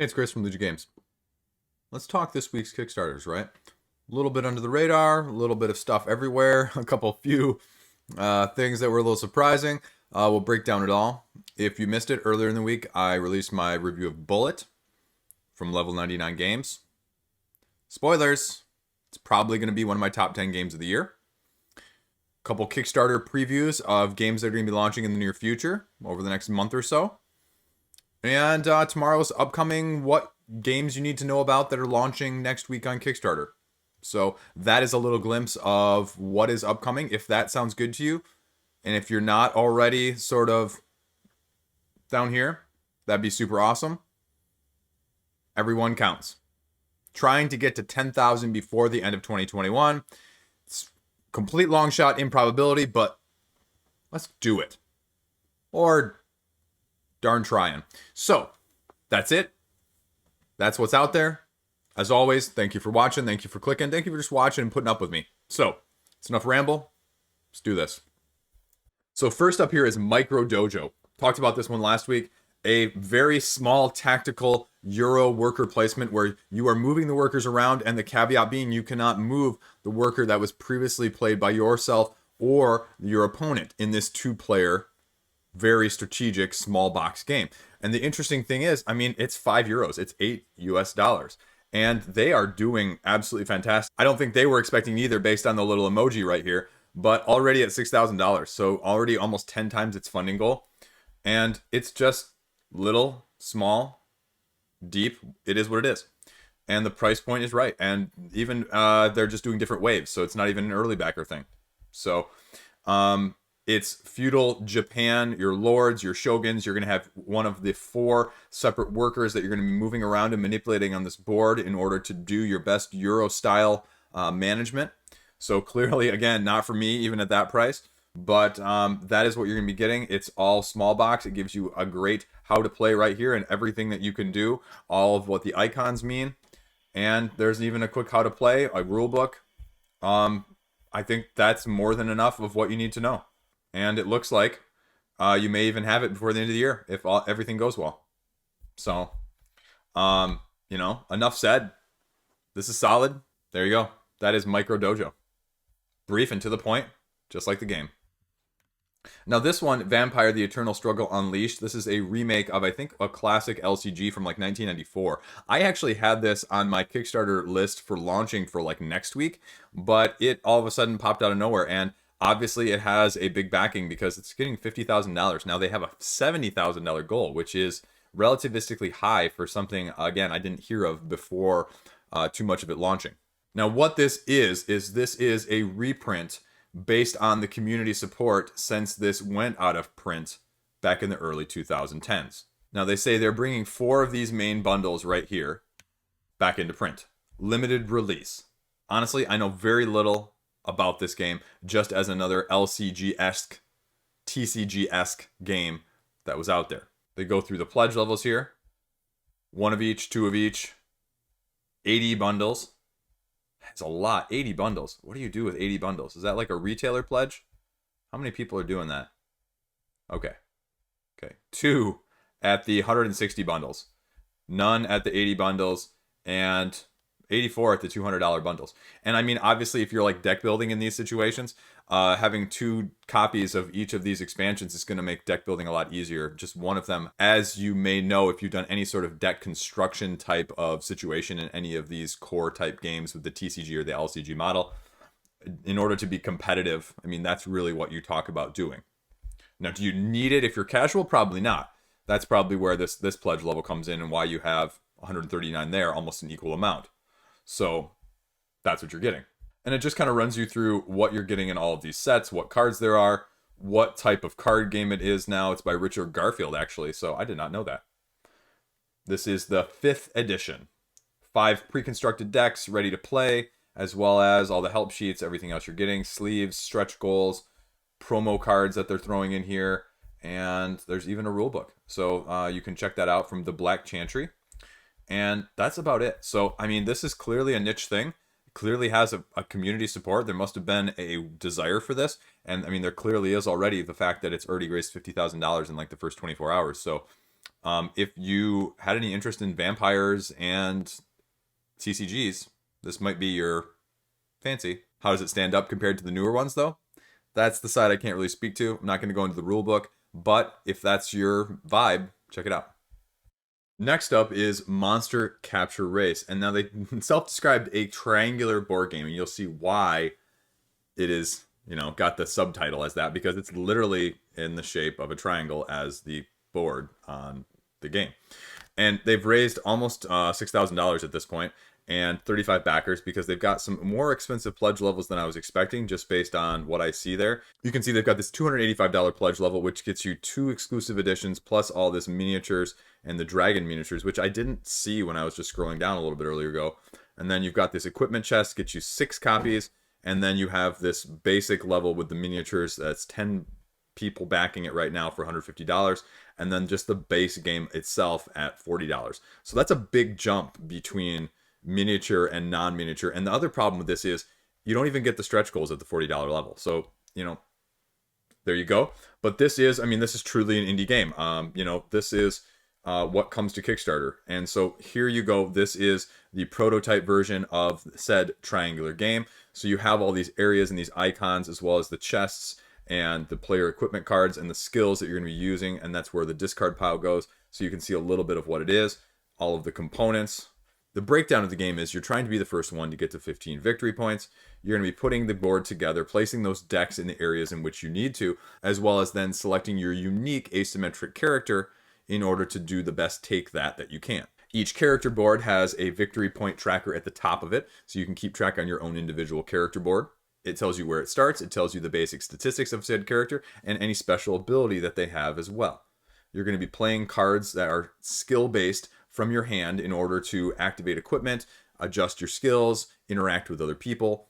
Hey, it's Chris from Liege Games. Let's talk this week's Kickstarters, right? A little bit under the radar, a little bit of stuff everywhere, a few things that were a little surprising. We'll break down it all. If you missed it earlier in the week, I released my review of Bullet from Level 99 Games. Spoilers, it's probably going to be one of my top 10 games of the year. A couple Kickstarter previews of games that are going to be launching in the near future over the next month or so. And tomorrow's upcoming what games you need to know about that are launching next week on Kickstarter. So that is a little glimpse of what is upcoming, if that sounds good to you. And if you're not already sort of down here, that'd be super awesome. Everyone counts. Trying to get to 10,000 before the end of 2021. It's complete long shot improbability, but let's do it. Or darn trying. So, that's it. That's what's out there. As always, thank you for watching. Thank you for clicking. Thank you for just watching and putting up with me. So, it's enough ramble. Let's do this. So first up here is Micro Dojo. Talked about this one last week. A very small tactical Euro worker placement where you are moving the workers around, and the caveat being you cannot move the worker that was previously played by yourself or your opponent in this two-player very strategic small box game. And the interesting thing is, I mean, it's €5. It's $8. And they are doing absolutely fantastic. I don't think they were expecting either based on the little emoji right here, but already at $6,000. So already almost 10 times its funding goal. And it's just little, small, deep. It is what it is. And the price point is right. And even they're just doing different waves. So it's not even an early backer thing. So, it's feudal Japan, your lords, your shoguns. You're going to have one of the 4 separate workers that you're going to be moving around and manipulating on this board in order to do your best Euro-style management. So clearly, again, not for me, even at that price. But that is what you're going to be getting. It's all small box. It gives you a great how to play right here and everything that you can do. All of what the icons mean. And there's even a quick how to play, a rule book. I think that's more than enough of what you need to know. And it looks like you may even have it before the end of the year if everything goes well. So, enough said. This is solid. There you go. That is Micro Dojo. Brief and to the point, just like the game. Now this one, Vampire: The Eternal Struggle Unleashed. This is a remake of, I think, a classic LCG from like 1994. I actually had this on my Kickstarter list for launching for like next week, but it all of a sudden popped out of nowhere. And obviously, it has a big backing because it's getting $50,000. Now, they have a $70,000 goal, which is relativistically high for something, again, I didn't hear of before too much of it launching. Now, what this is this is a reprint based on the community support since this went out of print back in the early 2010s. Now, they say they're bringing 4 of these main bundles right here back into print. Limited release. Honestly, I know very little about this game, just as another LCG-esque, TCG-esque game that was out there. They go through the pledge levels here. 1 of each, 2 of each. 80 bundles. That's a lot. 80 bundles. What do you do with 80 bundles? Is that like a retailer pledge? How many people are doing that? Okay. 2 at the 160 bundles. None at the 80 bundles. And 84 at the $200 bundles. And I mean, obviously, if you're like deck building in these situations, having 2 copies of each of these expansions is going to make deck building a lot easier. Just one of them, as you may know, if you've done any sort of deck construction type of situation in any of these core type games with the TCG or the LCG model, in order to be competitive, I mean, that's really what you talk about doing. Now, do you need it if you're casual? Probably not. That's probably where this pledge level comes in and why you have 139 there, almost an equal amount. So that's what you're getting. And it just kind of runs you through what you're getting in all of these sets, what cards there are, what type of card game it is now. It's by Richard Garfield, actually, so I did not know that. This is the 5th edition. 5 pre-constructed decks ready to play, as well as all the help sheets, everything else you're getting, sleeves, stretch goals, promo cards that they're throwing in here, and there's even a rule book. So you can check that out from the Black Chantry. And that's about it. So, I mean, this is clearly a niche thing. It clearly has a community support. There must have been a desire for this. And, I mean, there clearly is already the fact that it's already raised $50,000 in like the first 24 hours. So, If you had any interest in vampires and TCGs, this might be your fancy. How does it stand up compared to the newer ones, though? That's the side I can't really speak to. I'm not going to go into the rule book, but if that's your vibe, check it out. Next up is Monster Capture Race. And now they self-described a triangular board game, and you'll see why it is, got the subtitle as that, because it's literally in the shape of a triangle as the board on the game. And they've raised almost $6,000 at this point, and 35 backers, because they've got some more expensive pledge levels than I was expecting, just based on what I see there. You can see they've got this $285 pledge level, which gets you 2 exclusive editions, plus all this miniatures and the dragon miniatures, which I didn't see when I was just scrolling down a little bit earlier ago. And then you've got this equipment chest, gets you 6 copies, and then you have this basic level with the miniatures. That's 10 people backing it right now for $150, and then just the base game itself at $40. So that's a big jump between miniature and non-miniature. And the other problem with this is you don't even get the stretch goals at the $40 level. So, there you go. But this is truly an indie game. This is what comes to Kickstarter. And so here you go. This is the prototype version of said triangular game. So you have all these areas and these icons, as well as the chests and the player equipment cards and the skills that you're going to be using. And that's where the discard pile goes. So you can see a little bit of what it is, all of the components. The breakdown of the game is you're trying to be the first one to get to 15 victory points. You're going to be putting the board together, placing those decks in the areas in which you need to, as well as then selecting your unique asymmetric character in order to do the best take that you can. Each character board has a victory point tracker at the top of it, so you can keep track on your own individual character board. It tells you where it starts, it tells you the basic statistics of said character, and any special ability that they have as well. You're going to be playing cards that are skill-based from your hand in order to activate equipment, adjust your skills, interact with other people,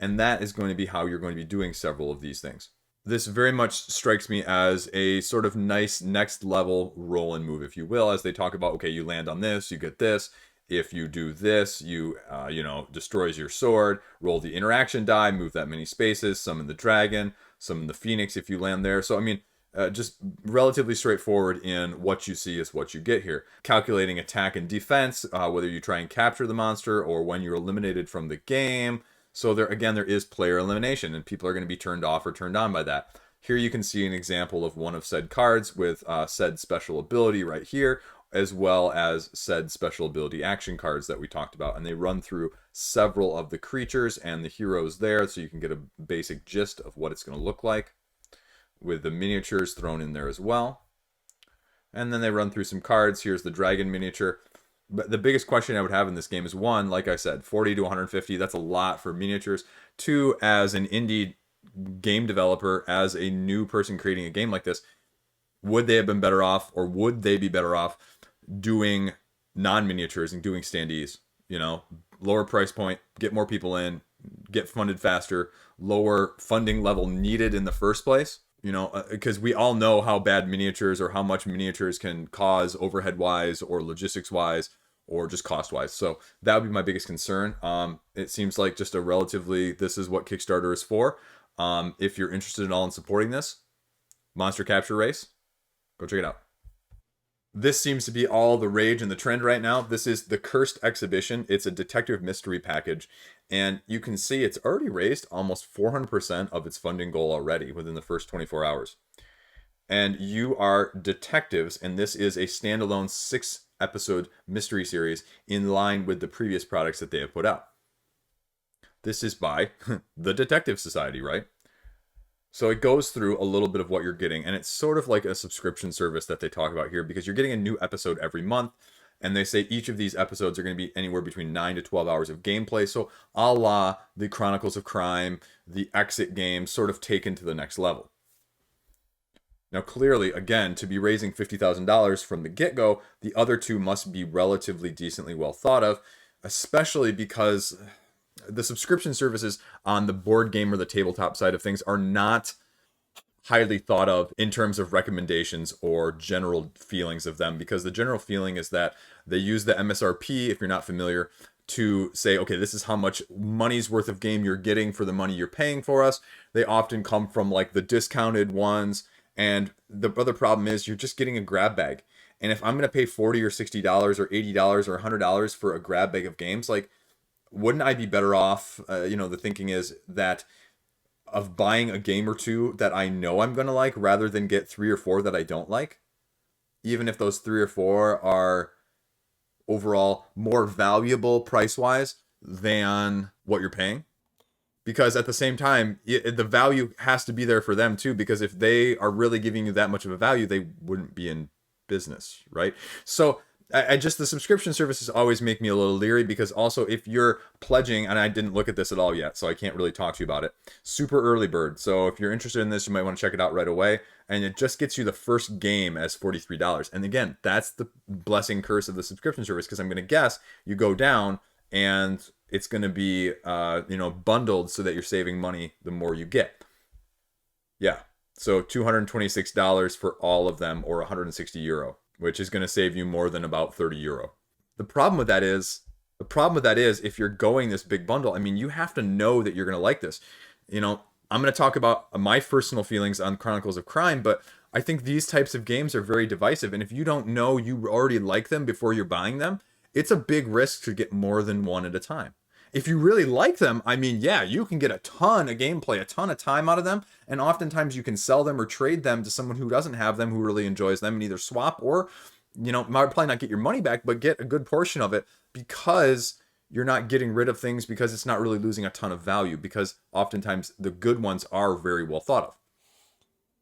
and that is going to be how you're going to be doing several of these things. This very much strikes me as a sort of nice next level roll and move, if you will, as they talk about, okay, you land on this, you get this. If you do this, you, destroys your sword, roll the interaction die, move that many spaces, summon the dragon, summon the phoenix if you land there. So, just relatively straightforward in what you see is what you get here. Calculating attack and defense, whether you try and capture the monster or when you're eliminated from the game. So there is player elimination, and people are going to be turned off or turned on by that. Here you can see an example of one of said cards with said special ability right here, as well as said special ability action cards that we talked about. And they run through several of the creatures and the heroes there, so you can get a basic gist of what it's going to look like, with the miniatures thrown in there as well. And then they run through some cards. Here's the dragon miniature. But the biggest question I would have in this game is, one, like I said, 40 to 150, that's a lot for miniatures. Two, as an indie game developer, as a new person creating a game like this, would they have been better off, or would they be better off doing non-miniatures and doing standees? Lower price point, get more people in, get funded faster, lower funding level needed in the first place. Because we all know how bad miniatures, or how much miniatures can cause overhead-wise or logistics-wise or just cost-wise. So that would be my biggest concern. It seems like just this is what Kickstarter is for. If you're interested at all in supporting this, Monster Capture Race, go check it out. This seems to be all the rage and the trend right now. This is the Cursed Exhibition. It's a detective mystery package. And you can see it's already raised almost 400% of its funding goal already within the first 24 hours. And you are detectives, and this is a standalone 6-episode mystery series in line with the previous products that they have put out. This is by the Detective Society, right? So it goes through a little bit of what you're getting, and it's sort of like a subscription service that they talk about here, because you're getting a new episode every month, and they say each of these episodes are going to be anywhere between 9 to 12 hours of gameplay. So a la the Chronicles of Crime, the Exit games, sort of taken to the next level. Now, clearly, again, to be raising $50,000 from the get-go, the other two must be relatively decently well thought of, especially because the subscription services on the board game or the tabletop side of things are not highly thought of in terms of recommendations or general feelings of them, because the general feeling is that they use the MSRP, if you're not familiar, to say, okay, this is how much money's worth of game you're getting for the money you're paying for us. They often come from like the discounted ones, and the other problem is you're just getting a grab bag. And if I'm going to pay $40 or $60 or $80 or $100 for a grab bag of games, like, wouldn't I be better off? The thinking is that of buying a game or two that I know I'm going to like rather than get 3 or 4 that I don't like, even if those 3 or 4 are overall more valuable price-wise than what you're paying. Because at the same time, the value has to be there for them too, because if they are really giving you that much of a value, they wouldn't be in business, right? So I just, the subscription services always make me a little leery, because also if you're pledging, and I didn't look at this at all yet, so I can't really talk to you about it, super early bird. So if you're interested in this, you might want to check it out right away. And it just gets you the first game as $43. And again, that's the blessing curse of the subscription service, because I'm going to guess you go down and it's going to be, bundled so that you're saving money the more you get. Yeah. So $226 for all of them, or €160, which is going to save you more than about €30. The problem with that is if you're going this big bundle, I mean, you have to know that you're going to like this. I'm going to talk about my personal feelings on Chronicles of Crime, but I think these types of games are very divisive. And if you don't know you already like them before you're buying them, it's a big risk to get more than one at a time. If you really like them, I mean, yeah, you can get a ton of gameplay, a ton of time out of them, and oftentimes you can sell them or trade them to someone who doesn't have them, who really enjoys them, and either swap or, might probably not get your money back, but get a good portion of it, because you're not getting rid of things, because it's not really losing a ton of value, because oftentimes the good ones are very well thought of.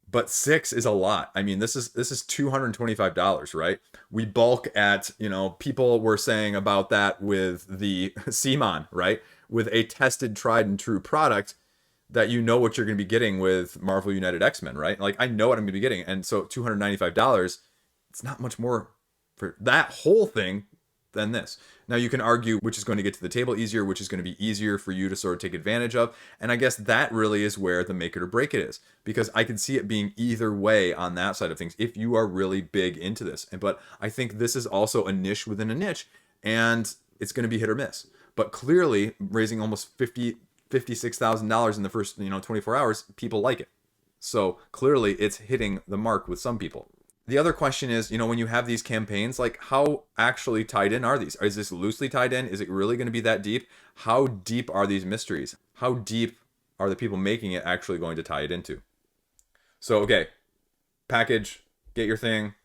But 6 is a lot. I mean, this is $225, right? We bulk at, people were saying about that with the CMON, right? With a tested, tried and true product that you know what you're going to be getting with Marvel United X-Men, right? Like, I know what I'm going to be getting. And so $295, it's not much more for that whole thing than this. Now, you can argue which is going to get to the table easier, which is going to be easier for you to sort of take advantage of. And I guess that really is where the make it or break it is, because I can see it being either way on that side of things if you are really big into this. But I think this is also a niche within a niche, and it's going to be hit or miss. But clearly, raising almost $56,000 in the first 24 hours, people like it. So clearly, it's hitting the mark with some people. The other question is, when you have these campaigns, like, how actually tied in are these? Is this loosely tied in? Is it really going to be that deep? How deep are these mysteries? How deep are the people making it actually going to tie it into? So, okay, package, get your thing.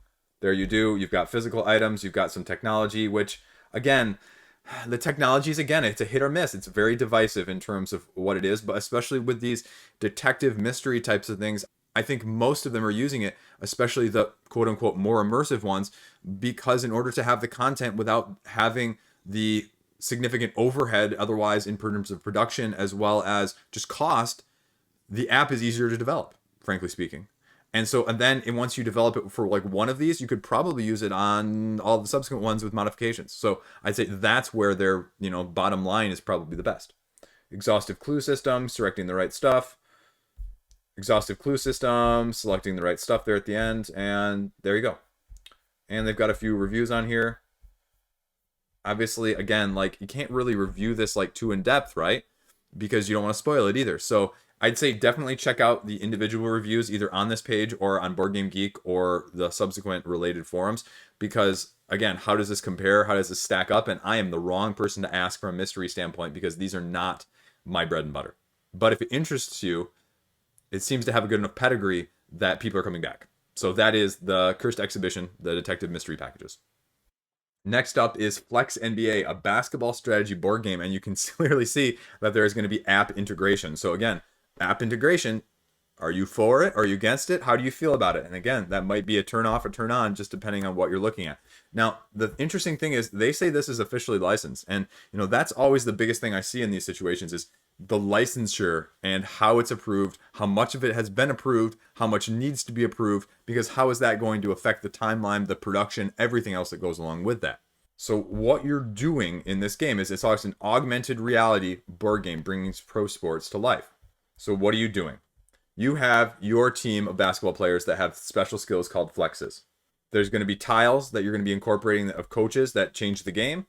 There you do. You've got physical items. You've got some technology, which, again, the technologies, again, it's a hit or miss. It's very divisive in terms of what it is, but especially with these detective mystery types of things, I think most of them are using it, especially the quote unquote more immersive ones, because in order to have the content without having the significant overhead otherwise in terms of production as well as just cost, the app is easier to develop, frankly speaking. And then once you develop it for like one of these, you could probably use it on all the subsequent ones with modifications. So I'd say that's where their, bottom line is probably the best. Exhaustive clue system, selecting the right stuff. Exhaustive clue system, selecting the right stuff there at the end, and there you go. And they've got a few reviews on here. Obviously, again, like, you can't really review this like too in depth, right? Because you don't want to spoil it either. So I'd say definitely check out the individual reviews either on this page or on Board Game Geek or the subsequent related forums, because again, how does this compare? How does this stack up? And I am the wrong person to ask from a mystery standpoint, because these are not my bread and butter. But if it interests you, it seems to have a good enough pedigree that people are coming back. So that is the Cursed Exhibition, the detective mystery packages. Next up is Flex NBA, a basketball strategy board game, and you can clearly see that there is going to be app integration. So again, app integration, are you for it? Are you against it? How do you feel about it? And again, that might be a turn off or turn on, just depending on what you're looking at. Now, the interesting thing is they say this is officially licensed. And, that's always the biggest thing I see in these situations is the licensure and how it's approved, how much of it has been approved, how much needs to be approved, because how is that going to affect the timeline, the production, everything else that goes along with that. So what you're doing in this game is it's always an augmented reality board game bringing pro sports to life. So what are you doing? You have your team of basketball players that have special skills called flexes. There's going to be tiles that you're going to be incorporating of coaches that change the game,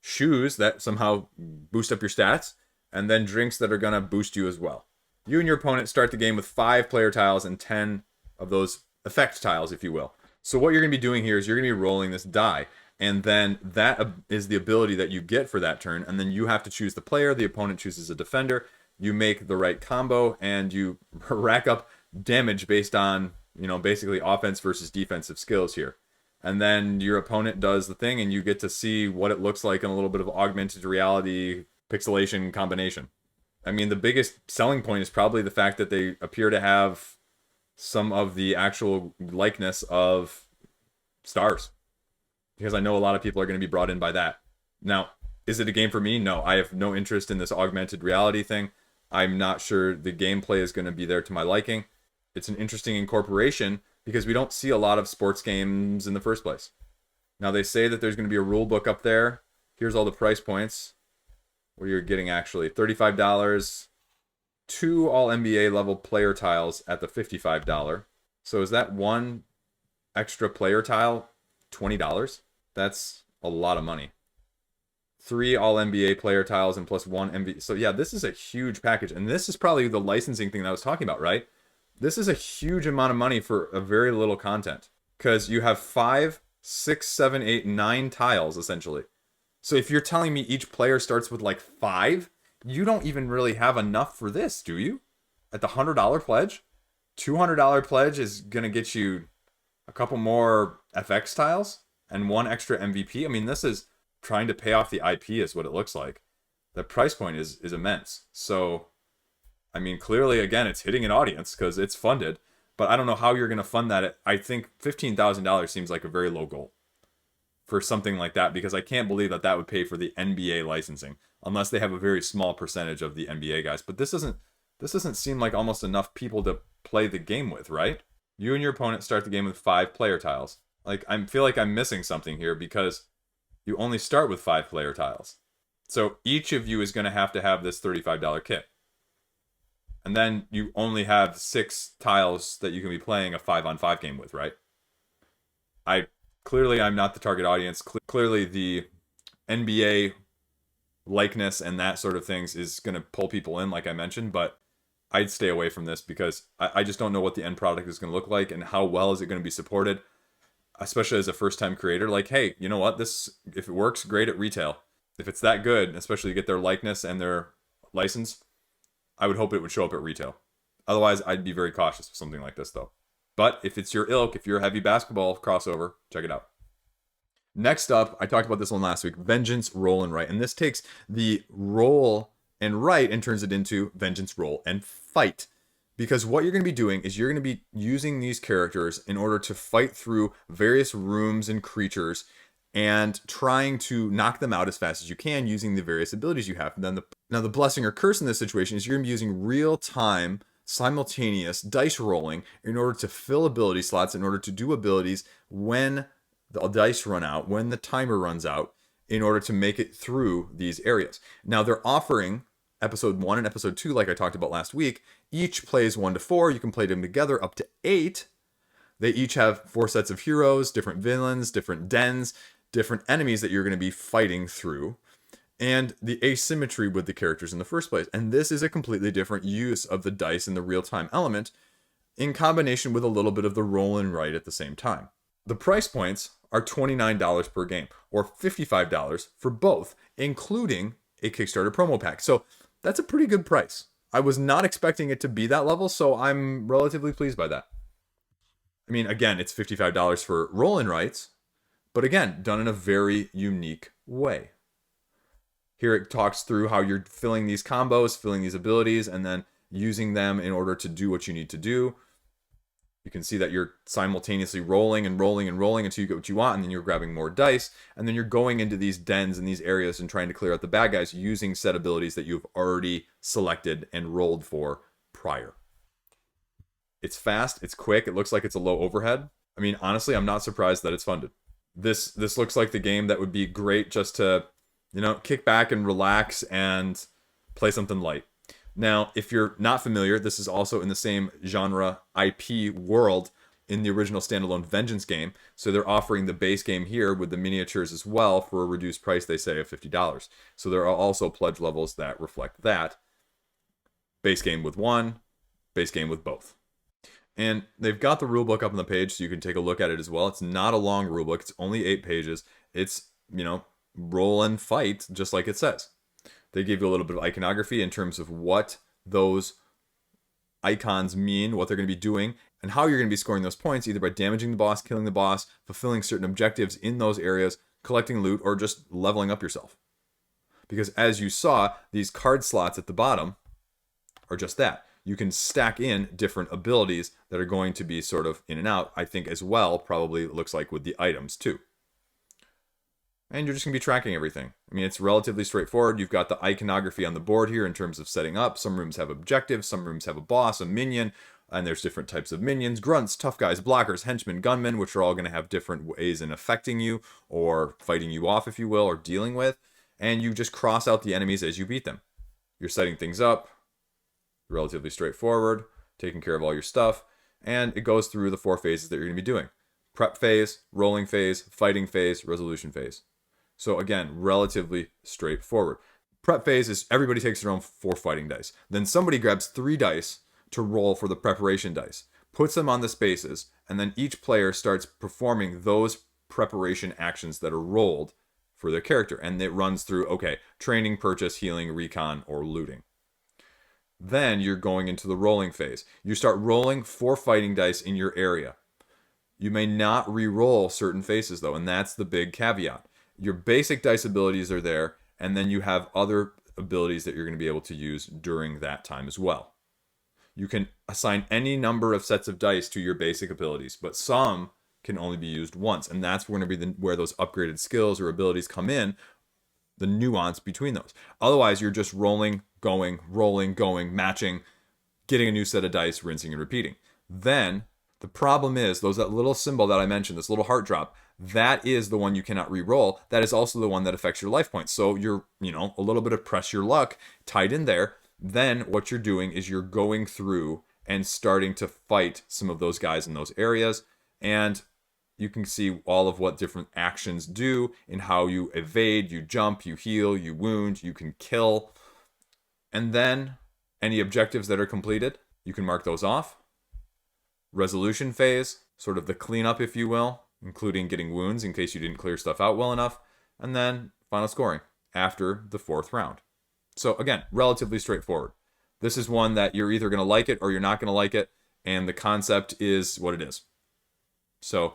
shoes that somehow boost up your stats, and then drinks that are going to boost you as well. You and your opponent start the game with 5 player tiles and 10 of those effect tiles, if you will. So what you're going to be doing here is you're going to be rolling this die, and then that is the ability that you get for that turn, and then you have to choose the player, the opponent chooses a defender, you make the right combo, and you rack up damage based on, you know, basically offense versus defensive skills here. And then your opponent does the thing, and you get to see what it looks like in a little bit of augmented reality pixelation combination. I mean, the biggest selling point is probably the fact that they appear to have some of the actual likeness of stars, because I know a lot of people are going to be brought in by that. Now, is it a game for me? No, I have no interest in this augmented reality thing. I'm not sure the gameplay is going to be there to my liking. It's an interesting incorporation because we don't see a lot of sports games in the first place. Now, they say that there's going to be a rule book up there. Here's all the price points. What you're getting actually, $35, 2 all NBA level player tiles at the $55. So is that one extra player tile $20? That's a lot of money. 3 all NBA player tiles and plus 1 NBA. So yeah, this is a huge package. And this is probably the licensing thing that I was talking about, right? This is a huge amount of money for a very little content. Because you have 5, 6, 7, 8, 9 tiles, essentially. So if you're telling me each player starts with like 5, you don't even really have enough for this, do you? At the $100 pledge? $200 pledge is going to get you a couple more FX tiles and 1 extra MVP. I mean, this is trying to pay off the IP is what it looks like. The price point is immense. So, I mean, clearly, again, it's hitting an audience because it's funded. But I don't know how you're going to fund that. I think $15,000 seems like a very low goal for something like that, because I can't believe that that would pay for the NBA licensing unless they have a very small percentage of the NBA guys. But this doesn't seem like almost enough people to play the game with, right? You and your opponent start the game with 5 player tiles. Like, I feel like I'm missing something here because you only start with 5 player tiles. So each of you is going to have this $35 kit. And then you only have 6 tiles that you can be playing a 5-on-5 game with, right? Clearly, I'm not the target audience. Clearly, the NBA likeness and that sort of things is going to pull people in, like I mentioned, but I'd stay away from this because I just don't know what the end product is going to look like and how well is it going to be supported, especially as a first-time creator. Like, hey, you know what? This, if it works, great at retail. If it's that good, especially to get their likeness and their license, I would hope it would show up at retail. Otherwise, I'd be very cautious with something like this, though. But if it's your ilk, if you're a heavy basketball crossover, check it out. Next up, I talked about this one last week, Vengeance, Roll, and Write. And this takes the roll and write and turns it into Vengeance, Roll, and Fight. Because what you're going to be doing is you're going to be using these characters in order to fight through various rooms and creatures and trying to knock them out as fast as you can using the various abilities you have. Now, the blessing or curse in this situation is you're going to be using real-time simultaneous dice rolling in order to fill ability slots, in order to do abilities when the dice run out, when the timer runs out, in order to make it through these areas. Now, they're offering episode 1 and episode 2, like I talked about last week. Each plays 1 to 4. You can play them together up to 8. They each have 4 sets of heroes, different villains, different dens, different enemies that you're going to be fighting through, and the asymmetry with the characters in the first place. And this is a completely different use of the dice and the real-time element in combination with a little bit of the roll and write at the same time. The price points are $29 per game, or $55 for both, including a Kickstarter promo pack. So that's a pretty good price. I was not expecting it to be that level, so I'm relatively pleased by that. I mean, again, it's $55 for roll and writes, but again, done in a very unique way. Here it talks through how you're filling these combos, filling these abilities, and then using them in order to do what you need to do. You can see that you're simultaneously rolling and rolling and rolling until you get what you want, and then you're grabbing more dice, and then you're going into these dens and these areas and trying to clear out the bad guys using set abilities that you've already selected and rolled for prior. It's fast, it's quick, it looks like it's a low overhead. I mean, honestly, I'm not surprised that it's funded. This looks like the game that would be great just to, you know, kick back and relax and play something light. Now, if you're not familiar, this is also in the same genre IP world in the original standalone Vengeance game. So they're offering the base game here with the miniatures as well for a reduced price, they say, of $50. So there are also pledge levels that reflect that. Base game with one, base game with both. And they've got the rulebook up on the page so you can take a look at it as well. It's not a long rulebook. It's only 8 pages. It's, roll and fight just like it says. They give you a little bit of iconography in terms of what those icons mean, what they're going to be doing, and how you're going to be scoring those points, either by damaging the boss, killing the boss, fulfilling certain objectives in those areas, collecting loot, or just leveling up yourself. Because as you saw, these card slots at the bottom are just that. You can stack in different abilities that are going to be sort of in and out, I think as well, probably looks like with the items too. And you're just going to be tracking everything. I mean, it's relatively straightforward. You've got the iconography on the board here in terms of setting up. Some rooms have objectives, some rooms have a boss, a minion, and there's different types of minions, grunts, tough guys, blockers, henchmen, gunmen, which are all going to have different ways in affecting you or fighting you off, if you will, or dealing with. And you just cross out the enemies as you beat them. You're setting things up, relatively straightforward, taking care of all your stuff, and it goes through the 4 phases that you're going to be doing. Prep phase, rolling phase, fighting phase, resolution phase. So again, relatively straightforward. Prep phase is everybody takes their own 4 fighting dice. Then somebody grabs 3 dice to roll for the preparation dice, puts them on the spaces, and then each player starts performing those preparation actions that are rolled for their character. And it runs through, okay, training, purchase, healing, recon, or looting. Then you're going into the rolling phase. You start rolling 4 fighting dice in your area. You may not re-roll certain phases though, and that's the big caveat. Your basic dice abilities are there, and then you have other abilities that you're going to be able to use during that time as well. You can assign any number of sets of dice to your basic abilities, but some can only be used once, and that's going to be where those upgraded skills or abilities come in, the nuance between those. Otherwise, you're just rolling, going, matching, getting a new set of dice, rinsing and repeating. Then, the problem is, that little symbol that I mentioned, this little heart drop, that is the one you cannot re-roll. That is also the one that affects your life points. So you're, a little bit of press your luck tied in there. Then what you're doing is you're going through and starting to fight some of those guys in those areas. And you can see all of what different actions do in how you evade, you jump, you heal, you wound, you can kill. And then any objectives that are completed, you can mark those off. Resolution phase, sort of the cleanup, if you will, including getting wounds in case you didn't clear stuff out well enough. And then final scoring after the 4th round. So again, relatively straightforward. This is one that you're either going to like it or you're not going to like it. And the concept is what it is. So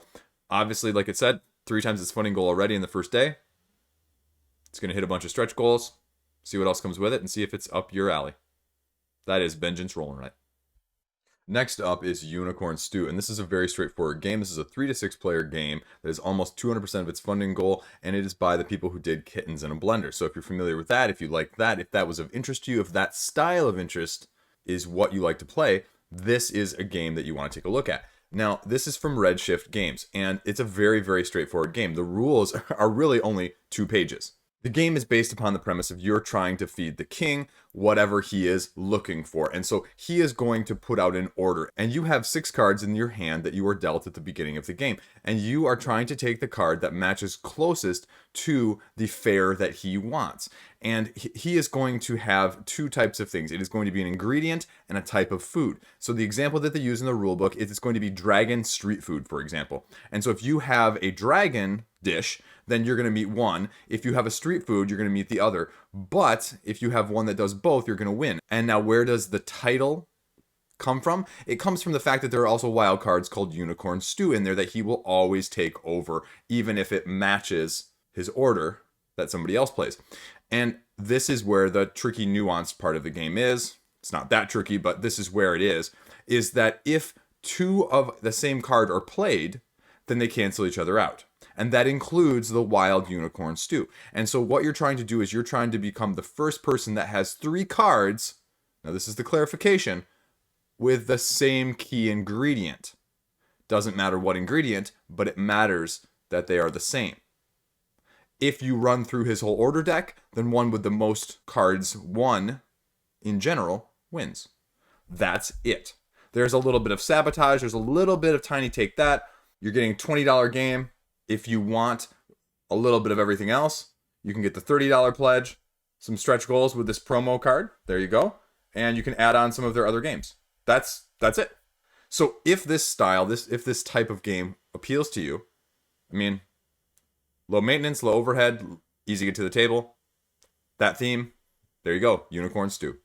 obviously, like it said, 3 times its funding goal already in the first day. It's going to hit a bunch of stretch goals, see what else comes with it, and see if it's up your alley. That is Vengeance Rolling Right. Next up is Unicorn Stew, and this is a very straightforward game. This is a 3 to 6 player game that is almost 200% of its funding goal, and it is by the people who did Kittens in a Blender. So if you're familiar with that, if you like that, if that was of interest to you, if that style of interest is what you like to play, this is a game that you want to take a look at. Now, this is from Redshift Games, and it's a very, very straightforward game. The rules are really only 2 pages. The game is based upon the premise of you're trying to feed the king whatever he is looking for. And so he is going to put out an order. And you have 6 cards in your hand that you are dealt at the beginning of the game. And you are trying to take the card that matches closest to the fare that he wants. And he is going to have 2 types of things. It is going to be an ingredient and a type of food. So the example that they use in the rulebook is it's going to be dragon street food, for example. And so if you have a dragon dish, then you're going to meet one. If you have a street food, you're going to meet the other. But if you have one that does both, you're going to win. And now where does the title come from? It comes from the fact that there are also wild cards called Unicorn Stew in there that he will always take over, even if it matches his order that somebody else plays. And this is where the tricky nuanced part of the game is. It's not that tricky, but this is where it is that if 2 of the same card are played, then they cancel each other out. And that includes the wild Unicorn Stew. And so what you're trying to do is you're trying to become the first person that has 3 cards, now this is the clarification, with the same key ingredient. Doesn't matter what ingredient, but it matters that they are the same. If you run through his whole order deck, then one with the most cards won, in general, wins. That's it. There's a little bit of sabotage. There's a little bit of tiny take that. You're getting a $20 game. If you want a little bit of everything else, you can get the $30 pledge, some stretch goals with this promo card. There you go. And you can add on some of their other games. That's it. So if this style, if this type of game appeals to you, I mean, low maintenance, low overhead, easy to get to the table, that theme, there you go, Unicorn Stew.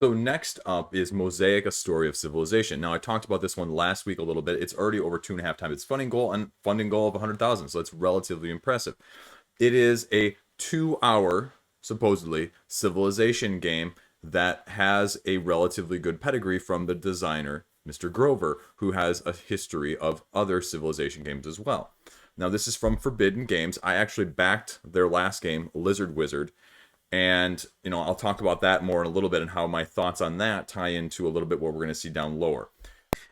So next up is Mosaic, A Story of Civilization. Now, I talked about this one last week a little bit. It's already over 2.5 times its funding goal of 100,000, so it's relatively impressive. It is a 2-hour, supposedly, civilization game that has a relatively good pedigree from the designer, Mr. Grover, who has a history of other civilization games as well. Now, this is from Forbidden Games. I actually backed their last game, Lizard Wizard, and, I'll talk about that more in a little bit and how my thoughts on that tie into a little bit what we're going to see down lower.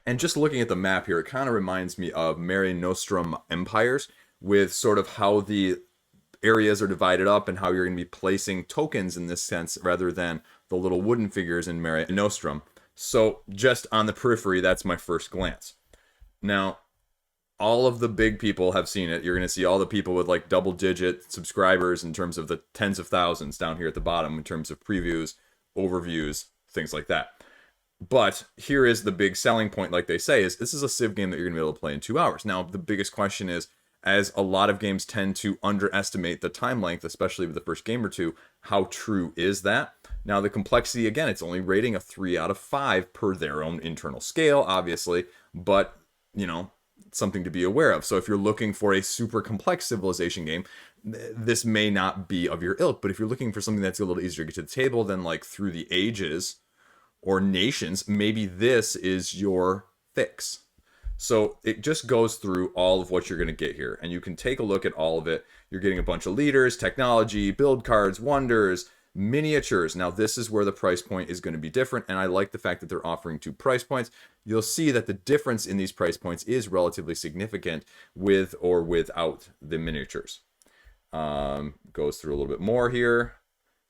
And just looking at the map here, it kind of reminds me of Mare Nostrum Empires, with sort of how the areas are divided up and how you're going to be placing tokens in this sense rather than the little wooden figures in Mare Nostrum. So just on the periphery, that's my first glance. Now, all of the big people have seen it. You're going to see all the people with like double-digit subscribers in terms of the tens of thousands down here at the bottom in terms of previews, overviews, things like that. But here is the big selling point, like they say, is this is a Civ game that you're going to be able to play in 2 hours. Now, the biggest question is, as a lot of games tend to underestimate the time length, especially with the first game or two, how true is that? Now, the complexity, again, it's only rating a 3 out of 5 per their own internal scale, obviously, but, something to be aware of. So if you're looking for a super complex civilization game, this may not be of your ilk. But if you're looking for something that's a little easier to get to the table than like Through the Ages or Nations, maybe this is your fix. So it just goes through all of what you're going to get here. And you can take a look at all of it. You're getting a bunch of leaders, technology, build cards, wonders, miniatures. Now, this is where the price point is going to be different. And I like the fact that they're offering 2 price points. You'll see that the difference in these price points is relatively significant with or without the miniatures. Goes through a little bit more here.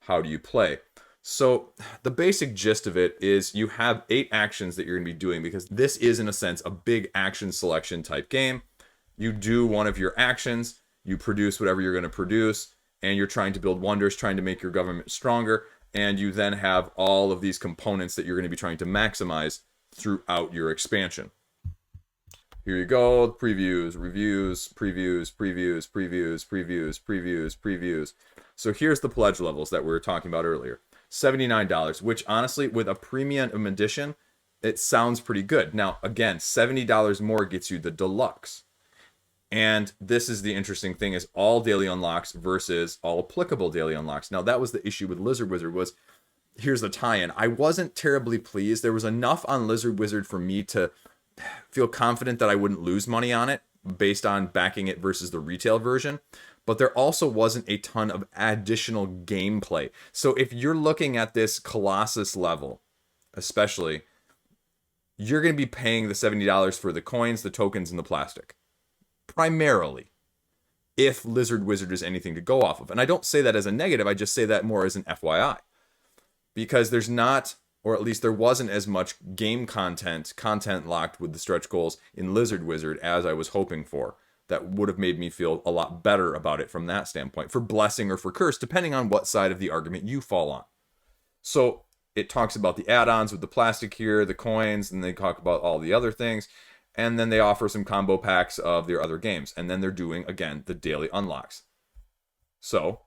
How do you play? So the basic gist of it is you have 8 actions that you're going to be doing, because this is, in a sense, a big action selection type game. You do one of your actions, you produce whatever you're going to produce, and you're trying to build wonders, trying to make your government stronger, and you then have all of these components that you're going to be trying to maximize throughout your expansion. Here you go, previews, reviews, previews, previews, previews, previews, previews, previews. So here's the pledge levels that we were talking about earlier. $79, which honestly, with a premium edition, it sounds pretty good. Now, again, $70 more gets you the Deluxe. And this is the interesting thing, is all daily unlocks versus all applicable daily unlocks. Now, that was the issue with Lizard Wizard, was here's the tie-in. I wasn't terribly pleased. There was enough on Lizard Wizard for me to feel confident that I wouldn't lose money on it based on backing it versus the retail version. But there also wasn't a ton of additional gameplay. So if you're looking at this Colossus level, especially, you're going to be paying the $70 for the coins, the tokens, and the plastic. Primarily, if Lizard Wizard is anything to go off of. And I don't say that as a negative, I just say that more as an FYI. Because there's not, or at least there wasn't as much game content locked with the stretch goals in Lizard Wizard as I was hoping for. That would have made me feel a lot better about it from that standpoint, for blessing or for curse, depending on what side of the argument you fall on. So it talks about the add-ons with the plastic here, the coins, and they talk about all the other things. And then they offer some combo packs of their other games. And then they're doing, again, the daily unlocks. So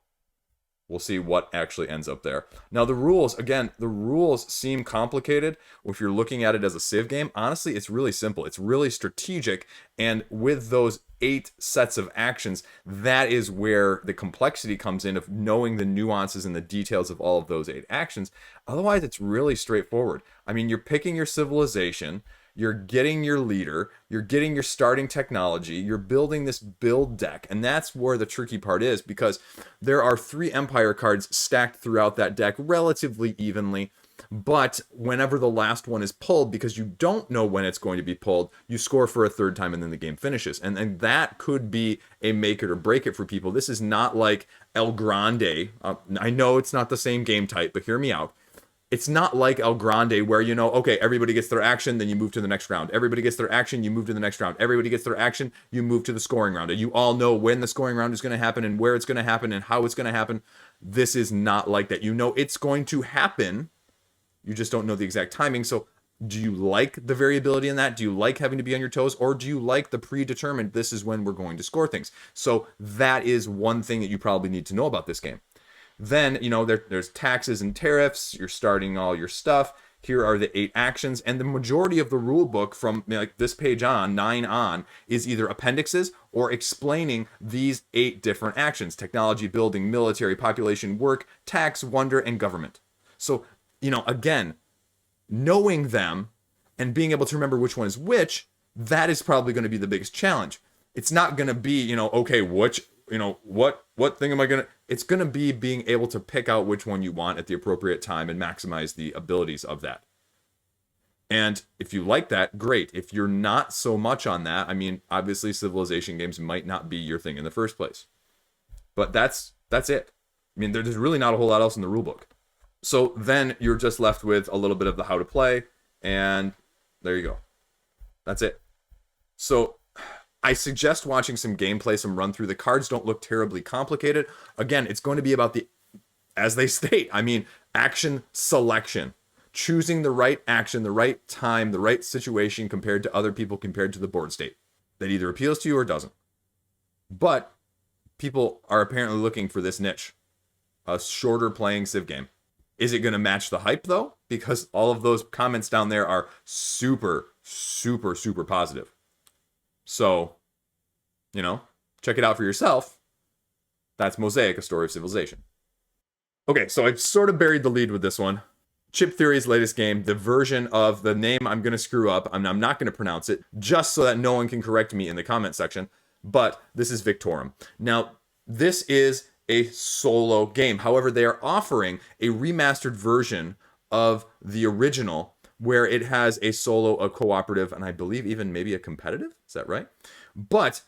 we'll see what actually ends up there. Now, the rules, again, the rules seem complicated. If you're looking at it as a Civ game, honestly, it's really simple. It's really strategic. And with those 8 sets of actions, that is where the complexity comes in, of knowing the nuances and the details of all of those 8 actions. Otherwise, it's really straightforward. I mean, you're picking your civilization, you're getting your leader, you're getting your starting technology, you're building this build deck. And that's where the tricky part is, because there are 3 Empire cards stacked throughout that deck relatively evenly. But whenever the last one is pulled, because you don't know when it's going to be pulled, you score for a 3rd time and then the game finishes. And that could be a make it or break it for people. This is not like El Grande. I know it's not the same game type, but hear me out. It's not like El Grande where, okay, everybody gets their action, then you move to the next round. Everybody gets their action, you move to the next round. Everybody gets their action, you move to the scoring round. And you all know when the scoring round is going to happen and where it's going to happen and how it's going to happen. This is not like that. You know it's going to happen. You just don't know the exact timing. So Do you like the variability in that? Do you like having to be on your toes? Or do you like the predetermined, this is when we're going to score things? So that is one thing that you probably need to know about this game. Then, there's taxes and tariffs. You're starting all your stuff. Here are the 8 actions. And the majority of the rule book from like this page on, 9 on, is either appendixes or explaining these 8 different actions: technology, building, military, population, work, tax, wonder, and government. So, again, knowing them and being able to remember which one is which, that is probably going to be the biggest challenge. It's not going to be, okay, which, what thing am I going to... It's going to be being able to pick out which one you want at the appropriate time and maximize the abilities of that. And if you like that, great. If you're not so much on that, I mean, obviously civilization games might not be your thing in the first place. But that's it. I mean, there's really not a whole lot else in the rulebook. So then you're just left with a little bit of the how to play, and there you go. That's it. So I suggest watching some gameplay, some run through. The cards don't look terribly complicated. Again, it's going to be about the, as they state, I mean, action selection. Choosing the right action, the right time, the right situation compared to other people, compared to the board state. That either appeals to you or doesn't. But people are apparently looking for this niche. A shorter playing Civ game. Is it going to match the hype, though? Because all of those comments down there are super, super, super positive. So, check it out for yourself. That's Mosaic, A Story of Civilization. Okay, so I sort of buried the lead with this one. Chip Theory's latest game, the version of the name I'm going to screw up. I'm not going to pronounce it, just so that no one can correct me in the comment section. But this is Victorum. Now, this is a solo game. However, they are offering a remastered version of the original where it has a solo, a cooperative, and I believe even maybe a competitive. Is that right? But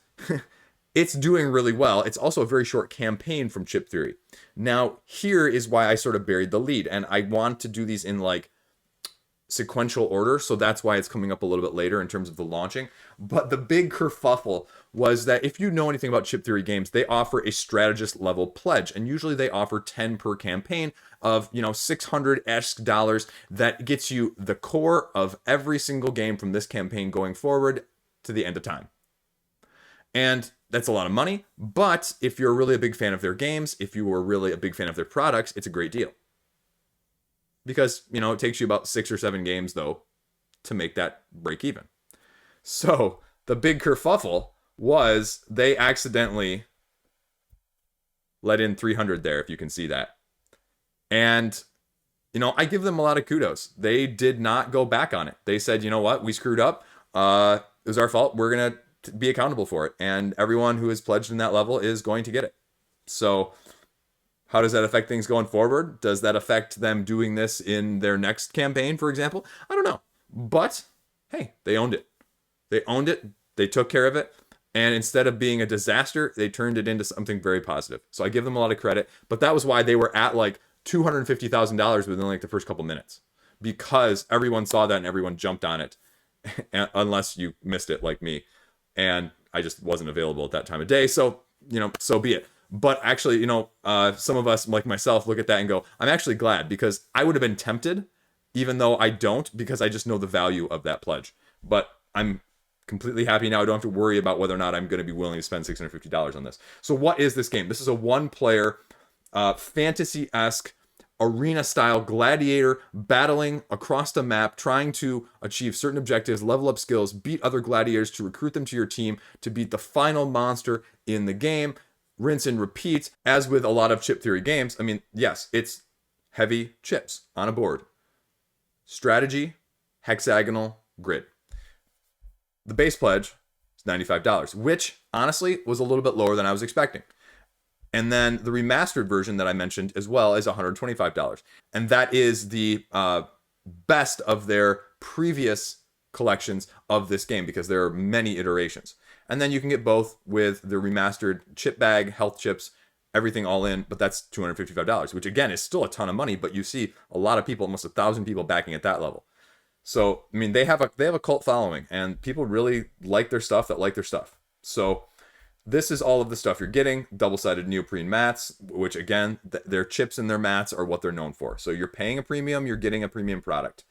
it's doing really well. It's also a very short campaign from Chip Theory. Now, here is why I sort of buried the lead, and I want to do these in like sequential order, so that's why it's coming up a little bit later in terms of the launching. But the big kerfuffle was that if you know anything about Chip Theory games, they offer a strategist level pledge, and usually they offer 10 per campaign of, $600-esque dollars that gets you the core of every single game from this campaign going forward to the end of time. And that's a lot of money, but if you're really a big fan of their games, if you were really a big fan of their products, it's a great deal. Because, it takes you about 6 or 7 games, though, to make that break even. So, the big kerfuffle was they accidentally let in 300 there, if you can see that. And, I give them a lot of kudos. They did not go back on it. They said, you know what, we screwed up. It was our fault. We're going to be accountable for it. And everyone who is pledged in that level is going to get it. So, how does that affect things going forward? Does that affect them doing this in their next campaign, for example? I don't know. But, hey, they owned it. They owned it. They took care of it. And instead of being a disaster, they turned it into something very positive. So I give them a lot of credit. But that was why they were at like $250,000 within like the first couple minutes. Because everyone saw that and everyone jumped on it. Unless you missed it like me. And I just wasn't available at that time of day. So, so be it. But actually, some of us, like myself, look at that and go, I'm actually glad, because I would have been tempted, even though I don't, because I just know the value of that pledge. But I'm completely happy now. I don't have to worry about whether or not I'm going to be willing to spend $650 on this. So what is this game? This is a one-player, fantasy-esque, arena-style gladiator battling across the map, trying to achieve certain objectives, level up skills, beat other gladiators to recruit them to your team, to beat the final monster in the game. Rinse and repeat, as with a lot of Chip Theory games. I mean, yes, it's heavy chips on a board. Strategy, hexagonal, grid. The base pledge is $95, which honestly was a little bit lower than I was expecting. And then the remastered version that I mentioned as well is $125. And that is the best of their previous collections of this game, because there are many iterations. And then you can get both with the remastered chip bag, health chips, everything all in, but that's $255, which again is still a ton of money, but you see a lot of people, almost 1,000 people backing at that level. So, I mean, they have a cult following, and people really like their stuff that like their stuff. So, this is all of the stuff you're getting. Double-sided neoprene mats, which again, their chips and their mats are what they're known for. So, you're paying a premium, you're getting a premium product.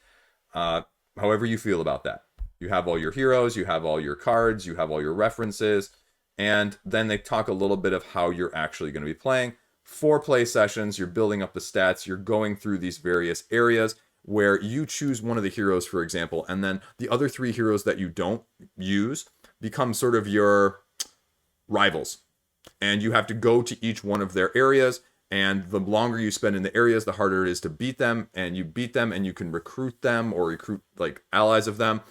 however you feel about that. You have all your heroes, you have all your cards, you have all your references, and then they talk a little bit of how you're actually going to be playing. 4 play sessions, you're building up the stats, you're going through these various areas where you choose one of the heroes, for example, and then the other 3 heroes that you don't use become sort of your rivals. And you have to go to each one of their areas, and the longer you spend in the areas, the harder it is to beat them, and you beat them, and you can recruit them or recruit like allies of them,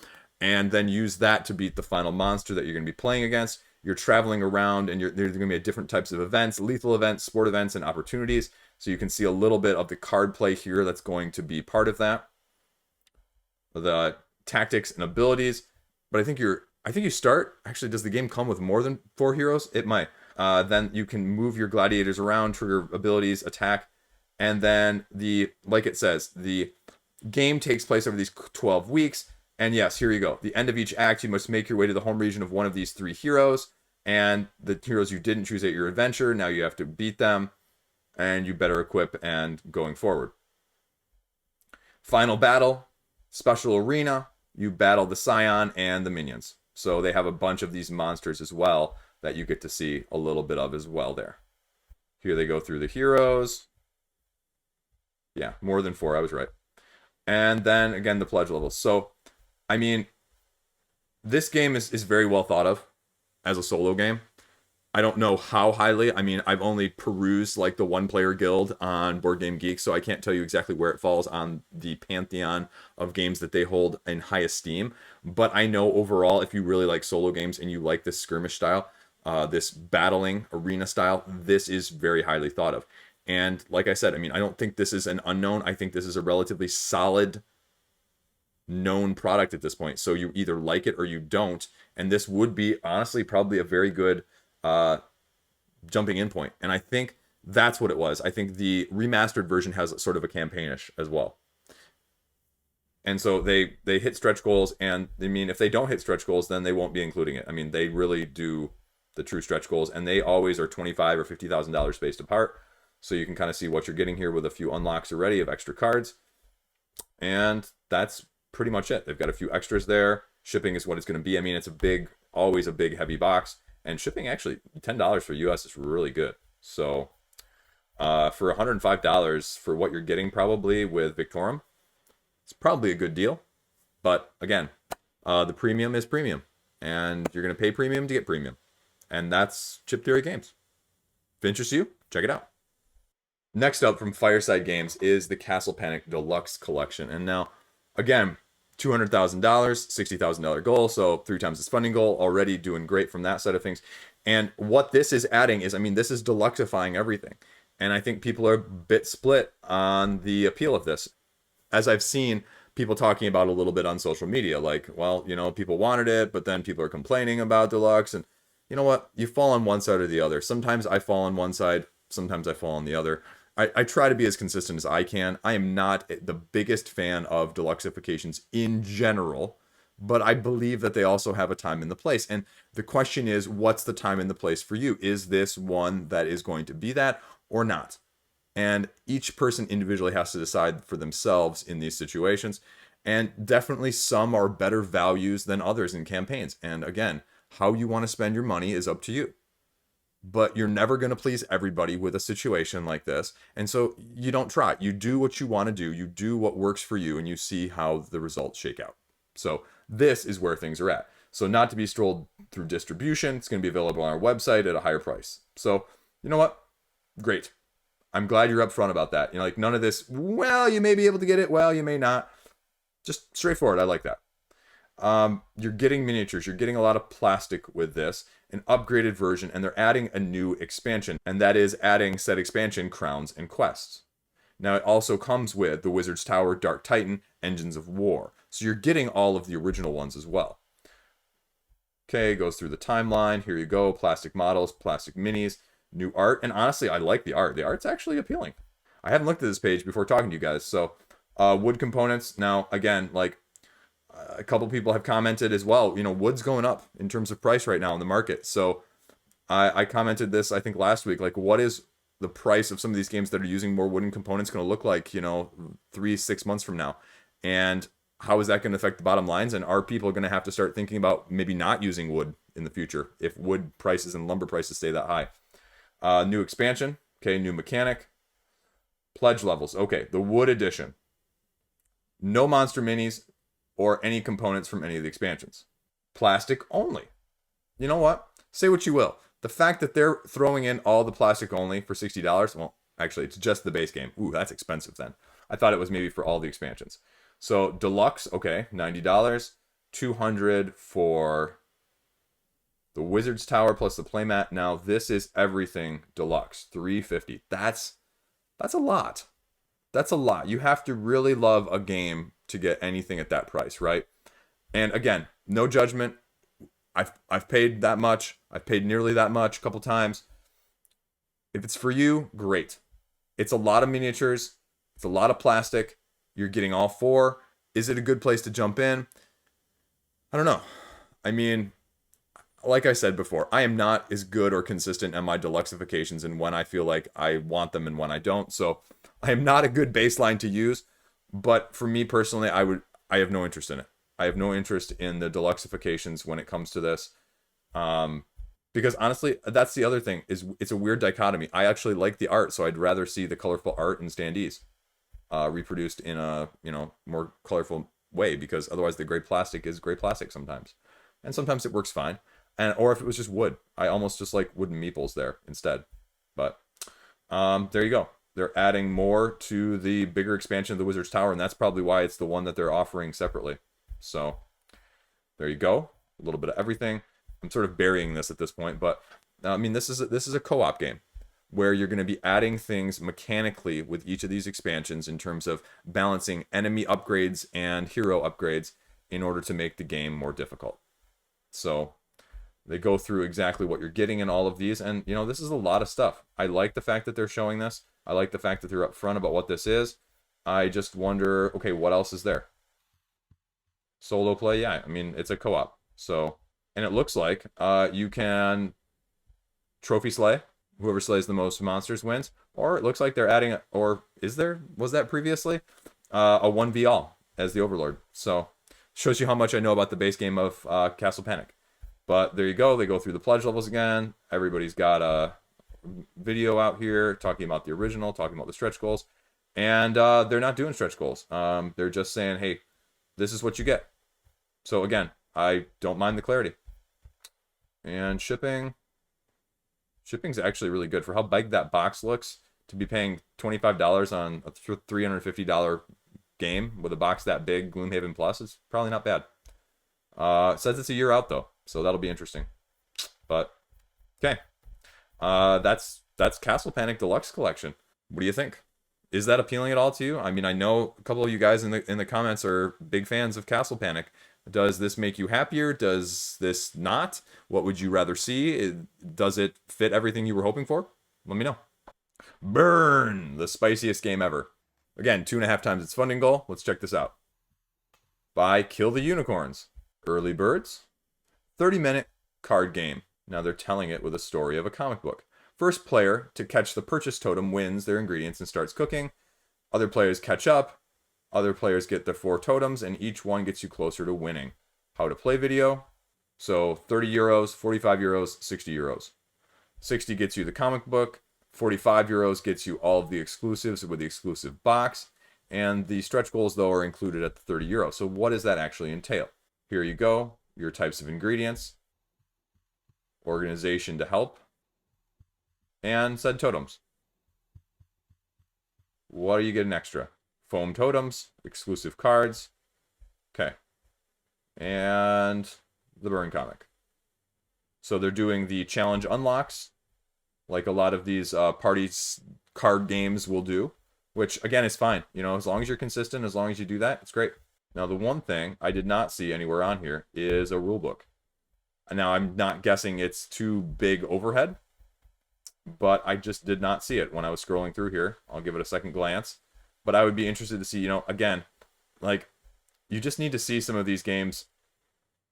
and then use that to beat the final monster that you're going to be playing against. You're traveling around, and there's going to be different types of events, lethal events, sport events, and opportunities. So you can see a little bit of the card play here that's going to be part of that. The tactics and abilities. But I think you start, actually, does the game come with more than 4 heroes? It might. Then you can move your gladiators around, trigger abilities, attack. And then like it says, the game takes place over these 12 weeks. And yes, here you go. The end of each act, you must make your way to the home region of one of these 3 heroes. And the heroes you didn't choose at your adventure, now you have to beat them. And you better equip and going forward. Final battle, special arena. You battle the Scion and the minions. So they have a bunch of these monsters as well that you get to see a little bit of as well there. Here they go through the heroes. Yeah, more than 4, I was right. And then, again, the pledge levels. So, I mean, this game is very well thought of as a solo game. I don't know how highly. I mean, I've only perused like the one-player guild on Board Game Geek, so I can't tell you exactly where it falls on the pantheon of games that they hold in high esteem. But I know overall, if you really like solo games and you like this skirmish style, this battling arena style, this is very highly thought of. And like I said, I mean, I don't think this is an unknown. I think this is a relatively solid, known product at this point. So you either like it or you don't. And this would be, honestly, probably a very good jumping in point. And I think that's what it was. I think the remastered version has sort of a campaignish as well. And so they hit stretch goals, and I mean, if they don't hit stretch goals, then they won't be including it. I mean, they really do the true stretch goals, and they always are $25,000 or $50,000 spaced apart. So you can kind of see what you're getting here with a few unlocks already of extra cards. And that's pretty much it. They've got a few extras there. Shipping is what it's going to be. I mean, it's always a big, heavy box. And shipping, actually, $10 for US is really good. So for $105 for what you're getting probably with Victorum, it's probably a good deal. But again, the premium is premium. And you're going to pay premium to get premium. And that's Chip Theory Games. If it interests you, check it out. Next up from Fireside Games is the Castle Panic Deluxe Collection. And now, again, $200,000, $60,000 goal, so 3 times its funding goal, already doing great from that side of things. And what this is adding is, I mean, this is deluxifying everything. And I think people are a bit split on the appeal of this. As I've seen people talking about a little bit on social media, like, well, you know, people wanted it, but then people are complaining about Deluxe. And you know what? You fall on one side or the other. Sometimes I fall on one side, sometimes I fall on the other. I try to be as consistent as I can. I am not the biggest fan of deluxifications in general, but I believe that they also have a time and the place. And the question is, what's the time and the place for you? Is this one that is going to be that or not? And each person individually has to decide for themselves in these situations. And definitely some are better values than others in campaigns. And again, how you want to spend your money is up to you. But you're never going to please everybody with a situation like this. And so you don't try. You do what you want to do. You do what works for you, and you see how the results shake out. So this is where things are at. So not to be strolled through distribution. It's going to be available on our website at a higher price. So you know what? Great. I'm glad you're upfront about that. You know, like none of this, well, you may be able to get it. Well, you may not. Just straightforward. I like that. You're getting miniatures. You're getting a lot of plastic with this. An upgraded version, and they're adding a new expansion, and that is adding said expansion, Crowns and Quests. Now it also comes with the Wizard's Tower, Dark Titan, Engines of War. So you're getting all of the original ones as well. Okay, goes through the timeline. Here you go, plastic models, plastic minis, new art, and honestly, I like the art. The art's actually appealing. I hadn't looked at this page before talking to you guys. So wood components. Now, again, like a couple people have commented as well, you know, wood's going up in terms of price right now in the market. So I commented this, I think last week, like what is the price of some of these games that are using more wooden components going to look like, you know, 3-6 months from now? And how is that going to affect the bottom lines? And are people going to have to start thinking about maybe not using wood in the future if wood prices and lumber prices stay that high? New expansion. Okay, new mechanic. Pledge levels. Okay, the wood edition. No monster minis or any components from any of the expansions. Plastic only. You know what? Say what you will. The fact that they're throwing in all the plastic only for $60, well, actually, it's just the base game. Ooh, that's expensive then. I thought it was maybe for all the expansions. So, Deluxe, okay, $90. $200 for the Wizard's Tower plus the playmat. Now, this is everything Deluxe. $350. That's a lot. That's a lot. You have to really love a game to get anything at that price, right? And again, no judgment. I've paid that much. I've paid nearly that much a couple times. If it's for you, great. It's a lot of miniatures. It's a lot of plastic. You're getting all four. Is it a good place to jump in? I don't know. I mean, like I said before, I am not as good or consistent on my deluxeifications and when I feel like I want them and when I don't. So I am not a good baseline to use. But for me personally, I have no interest in it. I have no interest in the deluxeifications when it comes to this. Because honestly, that's the other thing, is it's a weird dichotomy. I actually like the art, so I'd rather see the colorful art and standees reproduced in a, more colorful way, because otherwise the gray plastic is gray plastic sometimes. And sometimes it works fine. Or if it was just wood. I almost just like wooden meeples there instead. But there you go. They're adding more to the bigger expansion of the Wizard's Tower, and that's probably why it's the one that they're offering separately. So there you go. A little bit of everything. I'm sort of burying this at this point, but I mean, this is a co-op game where you're going to be adding things mechanically with each of these expansions in terms of balancing enemy upgrades and hero upgrades in order to make the game more difficult. So they go through exactly what you're getting in all of these, and this is a lot of stuff. I like the fact that they're showing this. I like the fact that they're upfront about what this is. I just wonder, okay, what else is there? Solo play, yeah. I mean, it's a co-op. So, and it looks like you can trophy slay. Whoever slays the most monsters wins. Or it looks like they're adding, or was that previously? A 1v all as the Overlord. So, shows you how much I know about the base game of Castle Panic. But there you go. They go through the pledge levels again. Everybody's got a video out here talking about the original, talking about the stretch goals. And they're not doing stretch goals. They're just saying, hey, this is what you get. So again, I don't mind the clarity. And shipping's actually really good for how big that box looks. To be paying $25 on a $350 game with a box that big, Gloomhaven Plus, is probably not bad. It says it's a year out though, so that'll be interesting. But okay, that's Castle Panic Deluxe Collection. What do you think? Is that appealing at all to you? I mean, I know a couple of you guys in the comments are big fans of Castle Panic. Does this make you happier? Does this not? What would you rather see? Does it fit everything you were hoping for? Let me know. Buurn, the spiciest game ever. Again, 2.5 times its funding goal. Let's check this out. By Kill the Unicorns. Early birds. 30-minute card game. Now they're telling it with a story of a comic book. First player to catch the purchase totem wins their ingredients and starts cooking. Other players catch up. Other players get the 4 totems, and each one gets you closer to winning. How to play video. So 30 euros, 45 euros, 60 euros. 60 gets you the comic book. 45 euros gets you all of the exclusives with the exclusive box. And the stretch goals, though, are included at the 30 euros. So what does that actually entail? Here you go. Your types of ingredients. Organization to help. And said totems. What are you getting extra? Foam totems, exclusive cards. Okay. And the Buurn comic. So they're doing the challenge unlocks, like a lot of these parties card games will do, which again is fine. As long as you're consistent, as long as you do that, it's great. Now, the one thing I did not see anywhere on here is a rule book. Now, I'm not guessing it's too big overhead, but I just did not see it when I was scrolling through here. I'll give it a second glance. But I would be interested to see, again, like, you just need to see some of these games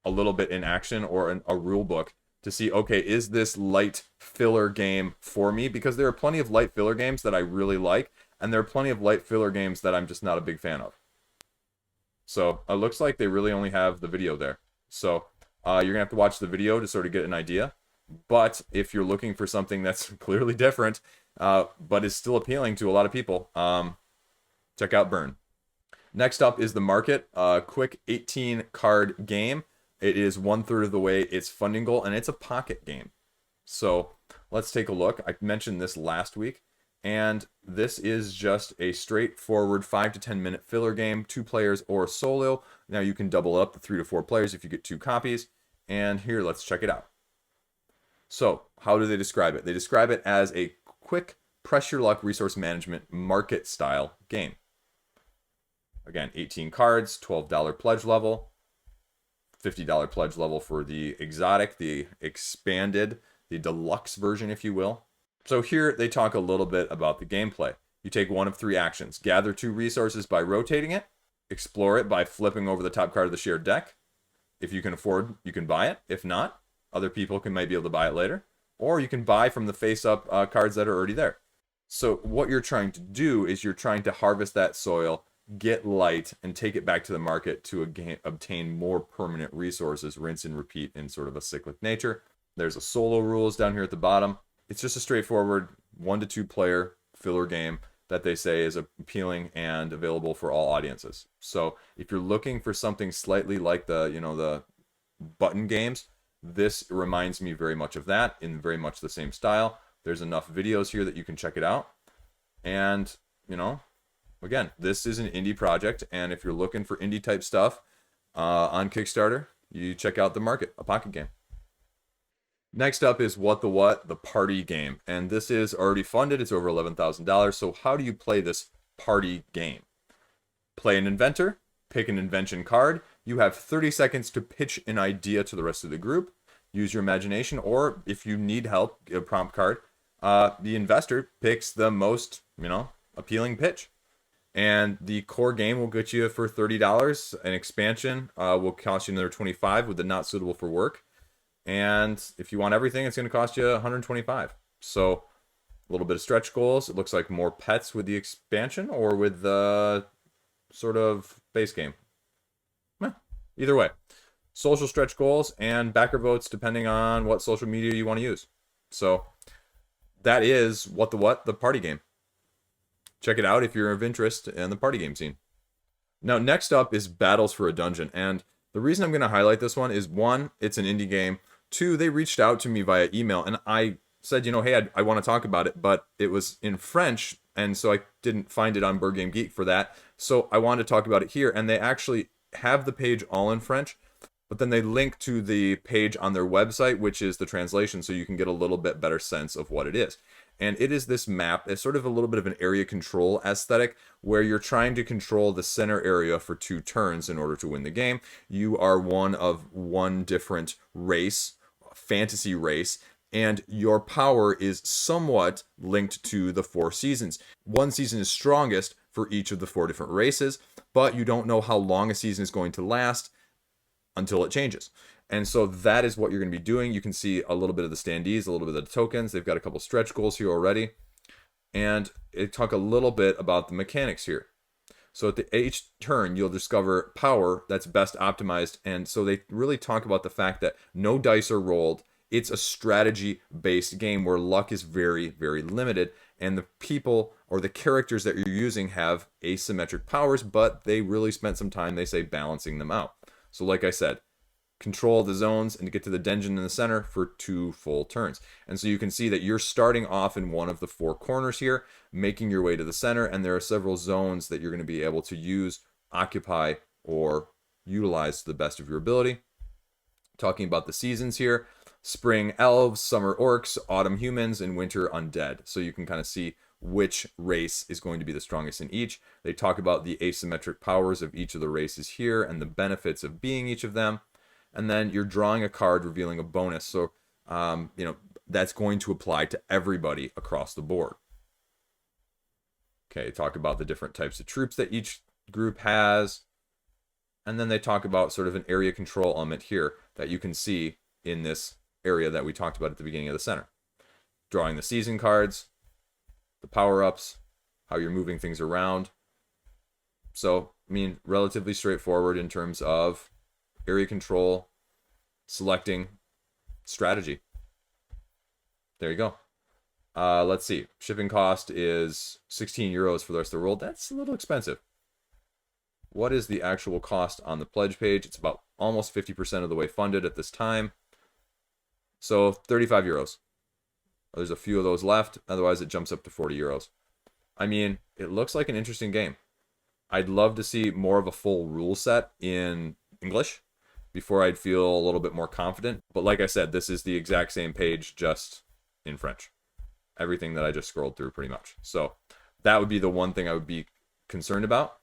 a little bit in action or a rule book to see, okay, is this light filler game for me? Because there are plenty of light filler games that I really like, and there are plenty of light filler games that I'm just not a big fan of. So it looks like they really only have the video there. So you're going to have to watch the video to sort of get an idea. But if you're looking for something that's clearly different, but is still appealing to a lot of people, check out Buurn. Next up is the Market, a quick 18 card game. It is 1/3 of the way its funding goal, and it's a pocket game. So let's take a look. I mentioned this last week, and this is just a straightforward 5 to 10 minute filler game, 2 players or solo. Now you can double up to 3 to 4 players if you get 2 copies. And here, let's check it out. So how do they describe it? They describe it as a quick press your luck resource management market style game. Again, 18 cards, $12 pledge level, $50 pledge level for the exotic, the expanded, the deluxe version, if you will. So here they talk a little bit about the gameplay. You take one of 3 actions. Gather 2 resources by rotating it. Explore it by flipping over the top card of the shared deck. If you can afford, you can buy it. If not, other people might be able to buy it later. Or you can buy from the face-up cards that are already there. So what you're trying to do is you're trying to harvest that soil, get light, and take it back to the market to obtain more permanent resources, rinse and repeat in sort of a cyclic nature. There's a solo rules down here at the bottom. It's just a straightforward 1 to 2 player filler game that they say is appealing and available for all audiences. So if you're looking for something slightly like the button games, this reminds me very much of that in very much the same style. There's enough videos here that you can check it out. And, again, this is an indie project, and if you're looking for indie type stuff on Kickstarter, you check out The Market, a pocket game. Next up is the party game, and this is already funded. It's over $11,000. So how do you play this party game? Play an inventor, pick an invention card. You have 30 seconds to pitch an idea to the rest of the group. Use your imagination, or if you need help, a prompt card. The investor picks the most, appealing pitch. And the core game will get you for $30. An expansion will cost you another $25 with the not suitable for work. And if you want everything, it's going to cost you $125. So a little bit of stretch goals. It looks like more pets with the expansion or with the sort of base game. Either way. Social stretch goals and backer votes depending on what social media you want to use. So that is the party game. Check it out if you're of interest in the party game scene. Now, next up is Battles for a Dungeon. And the reason I'm going to highlight this one is 1, it's an indie game. 2, they reached out to me via email and I said, hey, I want to talk about it, but it was in French. And so I didn't find it on Board Game Geek for that. So I wanted to talk about it here. And they actually have the page all in French, but then they link to the page on their website, which is the translation, so you can get a little bit better sense of what it is. And it is this map. It's sort of a little bit of an area control aesthetic where you're trying to control the center area for 2 turns in order to win the game. You are one of 1 different race, fantasy race, and your power is somewhat linked to the 4 seasons. 1 season is strongest for each of the 4 different races, but you don't know how long a season is going to last until it changes. And so that is what you're going to be doing. You can see a little bit of the standees, a little bit of the tokens. They've got a couple stretch goals here already. And they talk a little bit about the mechanics here. So at each turn, you'll discover power that's best optimized. And so they really talk about the fact that no dice are rolled. It's a strategy-based game where luck is very, very limited. And the people or the characters that you're using have asymmetric powers, but they really spent some time, they say, balancing them out. So like I said, control the zones and get to the dungeon in the center for 2 full turns. And so you can see that you're starting off in one of the 4 corners here, making your way to the center, and there are several zones that you're going to be able to use, occupy, or utilize to the best of your ability. Talking about the seasons here, spring elves, summer orcs, autumn humans, and winter undead. So you can kind of see which race is going to be the strongest in each. They talk about the asymmetric powers of each of the races here and the benefits of being each of them. And then you're drawing a card revealing a bonus. So, that's going to apply to everybody across the board. Okay, talk about the different types of troops that each group has. And then they talk about sort of an area control element here that you can see in this area that we talked about at the beginning of the center. Drawing the season cards, the power-ups, how you're moving things around. So I mean, relatively straightforward in terms of area control, selecting, strategy. There you go. Let's see. Shipping cost is 16 euros for the rest of the world. That's a little expensive. What is the actual cost on the pledge page? It's about almost 50% of the way funded at this time. So 35 euros. There's a few of those left. Otherwise, it jumps up to 40 euros. I mean, it looks like an interesting game. I'd love to see more of a full rule set in English before I'd feel a little bit more confident. But like I said, this is the exact same page, just in French. Everything that I just scrolled through pretty much. So that would be the one thing I would be concerned about.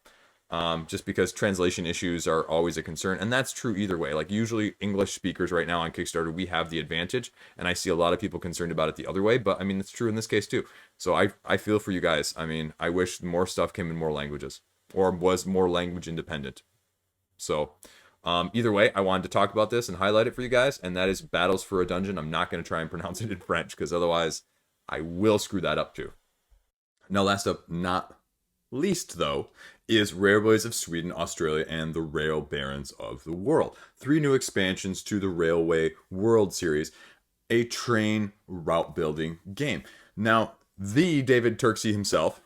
Just because translation issues are always a concern. And that's true either way. Like usually English speakers right now on Kickstarter, we have the advantage. And I see a lot of people concerned about it the other way. But I mean, it's true in this case too. So I feel for you guys. I mean, I wish more stuff came in more languages or was more language independent. So either way, I wanted to talk about this and highlight it for you guys. And that is Battles for a Dungeon. I'm not going to try and pronounce it in French because otherwise I will screw that up too. Now, last up, not least though, is Railways of Sweden, Australia, and the Rail Barons of the World. 3 new expansions to the Railway World Series, a train route building game. Now, the David Turksey himself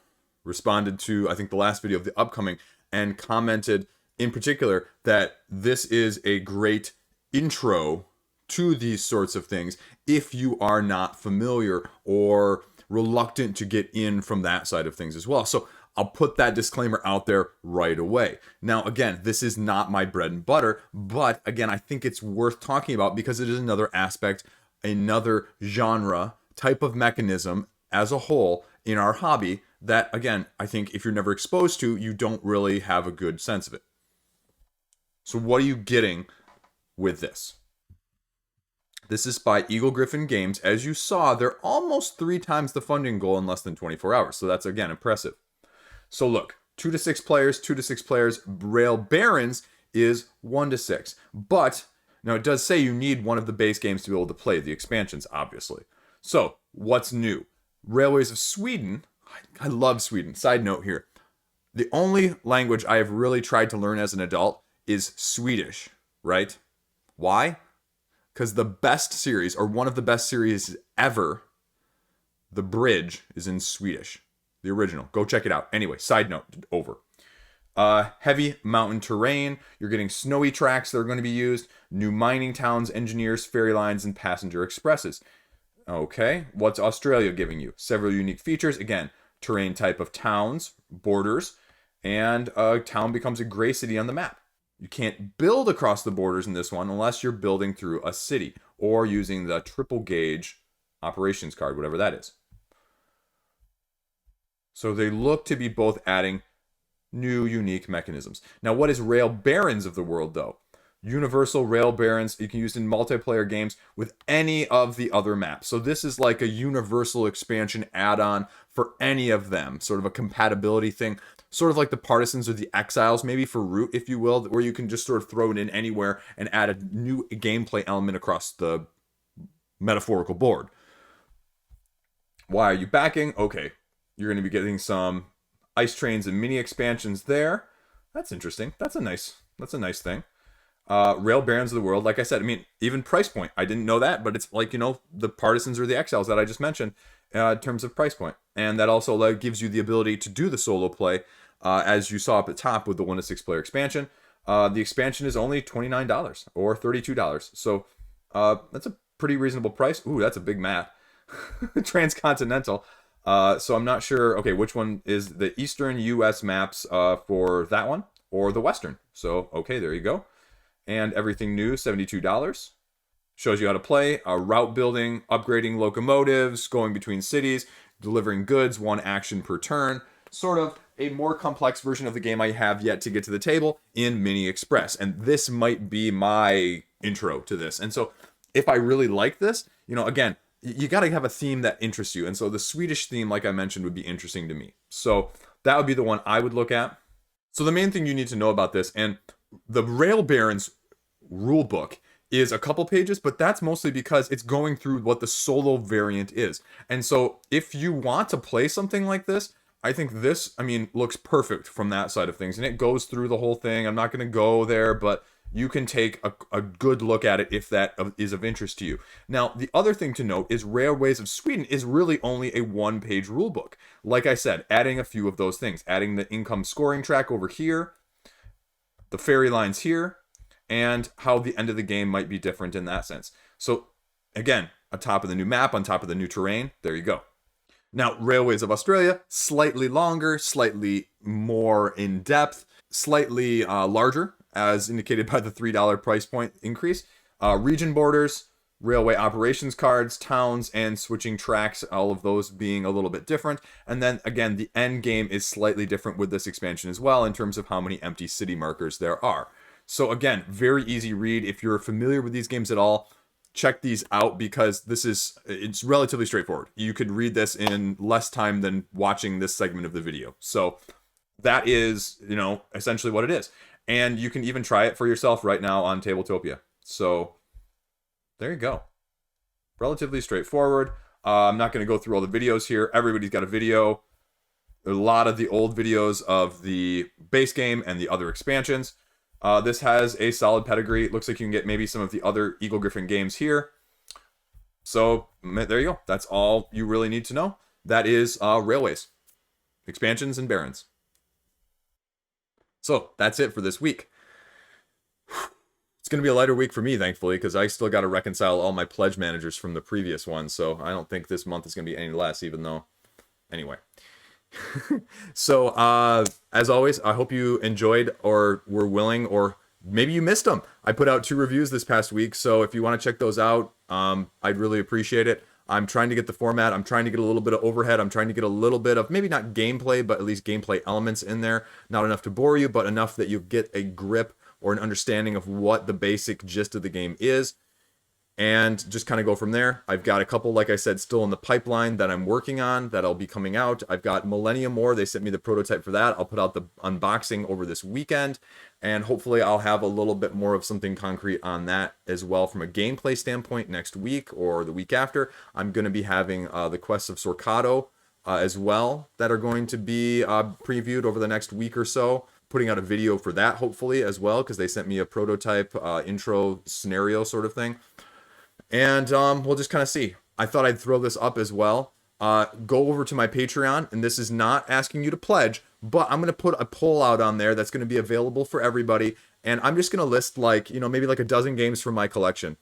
responded to, I think, the last video of the upcoming and commented in particular that this is a great intro to these sorts of things if you are not familiar or reluctant to get in from that side of things as well. So I'll put that disclaimer out there right away. Now, again, this is not my bread and butter, but again, I think it's worth talking about because it is another aspect, another genre, type of mechanism as a whole in our hobby that, again, I think if you're never exposed to, you don't really have a good sense of it. So what are you getting with this? This is by Eagle Griffin Games. As you saw, they're almost 3 times the funding goal in less than 24 hours. So that's, again, impressive. So look, 2 to 6 players, 2 to 6 players. Rail Barons is 1 to 6. But, now it does say you need one of the base games to be able to play the expansions, obviously. So, what's new? Railways of Sweden. I love Sweden. Side note here. The only language I have really tried to learn as an adult is Swedish, right? Why? Because the best series, or one of the best series ever, The Bridge, is in Swedish. The original. Go check it out. Anyway, side note, over. Heavy mountain terrain. You're getting snowy tracks that are going to be used. New mining towns, engineers, ferry lines, and passenger expresses. Okay, what's Australia giving you? Several unique features. Again, terrain type of towns, borders, and a town becomes a gray city on the map. You can't build across the borders in this one unless you're building through a city or using the triple gauge operations card, whatever that is. So they look to be both adding new, unique mechanisms. Now, what is Rail Barons of the World, though? Universal Rail Barons you can use in multiplayer games with any of the other maps. So this is like a universal expansion add-on for any of them, sort of a compatibility thing. Sort of like the Partisans or the Exiles, maybe for Root, if you will, where you can just sort of throw it in anywhere and add a new gameplay element across the metaphorical board. Why are you backing? Okay. You're going to be getting some ice trains and mini expansions there. That's interesting. That's a nice thing. Rail Barons of the World, like I said, I mean, even price point. I didn't know that, but it's like, you know, the Partisans or the Exiles that I just mentioned in terms of price point. And that also gives you the ability to do the solo play, as you saw up at top with the 1 to 6 player expansion. The expansion is only $29 or $32. So that's a pretty reasonable price. Ooh, that's a big map. Transcontinental. So I'm not sure, okay, which one is the Eastern US maps for that one or the Western. So, okay, there you go. And everything new, $72. Shows you how to play, route building, upgrading locomotives, going between cities, delivering goods, 1 action per turn. Sort of a more complex version of the game I have yet to get to the table in Mini Express. And this might be my intro to this. And so if I really like this, you know, again, you got to have a theme that interests you. And so the Swedish theme, like I mentioned, would be interesting to me. So that would be the one I would look at. So the main thing you need to know about this, and the Rail Barons rulebook is a couple pages, but that's mostly because it's going through what the solo variant is. And so if you want to play something like this, I think this, I mean, looks perfect from that side of things, and it goes through the whole thing. I'm not going to go there, but you can take a good look at it if that is of interest to you. Now, the other thing to note is Railways of Sweden is really only a one-page rulebook. Like I said, adding a few of those things, adding the income scoring track over here, the ferry lines here, and how the end of the game might be different in that sense. So, again, on top of the new map, on top of the new terrain, there you go. Now, Railways of Australia, slightly longer, slightly more in depth, slightly larger, as indicated by the $3 price point increase. Region borders, railway operations cards, towns, and switching tracks, all of those being a little bit different. And then, again, the end game is slightly different with this expansion as well in terms of how many empty city markers there are. So, again, very easy read. If you're familiar with these games at all, check these out because it's relatively straightforward. You could read this in less time than watching this segment of the video. So that is, essentially what it is. And you can even try it for yourself right now on Tabletopia. So there you go. Relatively straightforward. I'm not going to go through all the videos here. Everybody's got a video. A lot of the old videos of the base game and the other expansions. This has a solid pedigree. It looks like you can get maybe some of the other Eagle Griffin games here. So there you go. That's all you really need to know. That is Railways, expansions, and barons. So that's it for this week. It's going to be a lighter week for me, thankfully, because I still got to reconcile all my pledge managers from the previous one. So I don't think this month is going to be any less, even though... Anyway. So, as always, I hope you enjoyed or were willing, or maybe you missed them. I put out 2 reviews this past week, so if you want to check those out, I'd really appreciate it. I'm trying to get the format. I'm trying to get a little bit of overhead. I'm trying to get a little bit of, maybe not gameplay, but at least gameplay elements in there. Not enough to bore you, but enough that you get a grip or an understanding of what the basic gist of the game is. And just kind of go from there. I've got a couple, like I said, still in the pipeline that I'm working on that'll be coming out. I've got Millennium War. They sent me the prototype for that. I'll put out the unboxing over this weekend. And hopefully I'll have a little bit more of something concrete on that as well from a gameplay standpoint next week or the week after. I'm going to be having the Quests of Sorcado as well that are going to be previewed over the next week or so. Putting out a video for that hopefully as well because they sent me a prototype intro scenario sort of thing. And we'll just kind of see. I thought I'd throw this up as well. Go over to my Patreon, and this is not asking you to pledge, but I'm going to put a poll out on there that's going to be available for everybody. And I'm just going to list maybe like a dozen games from my collection.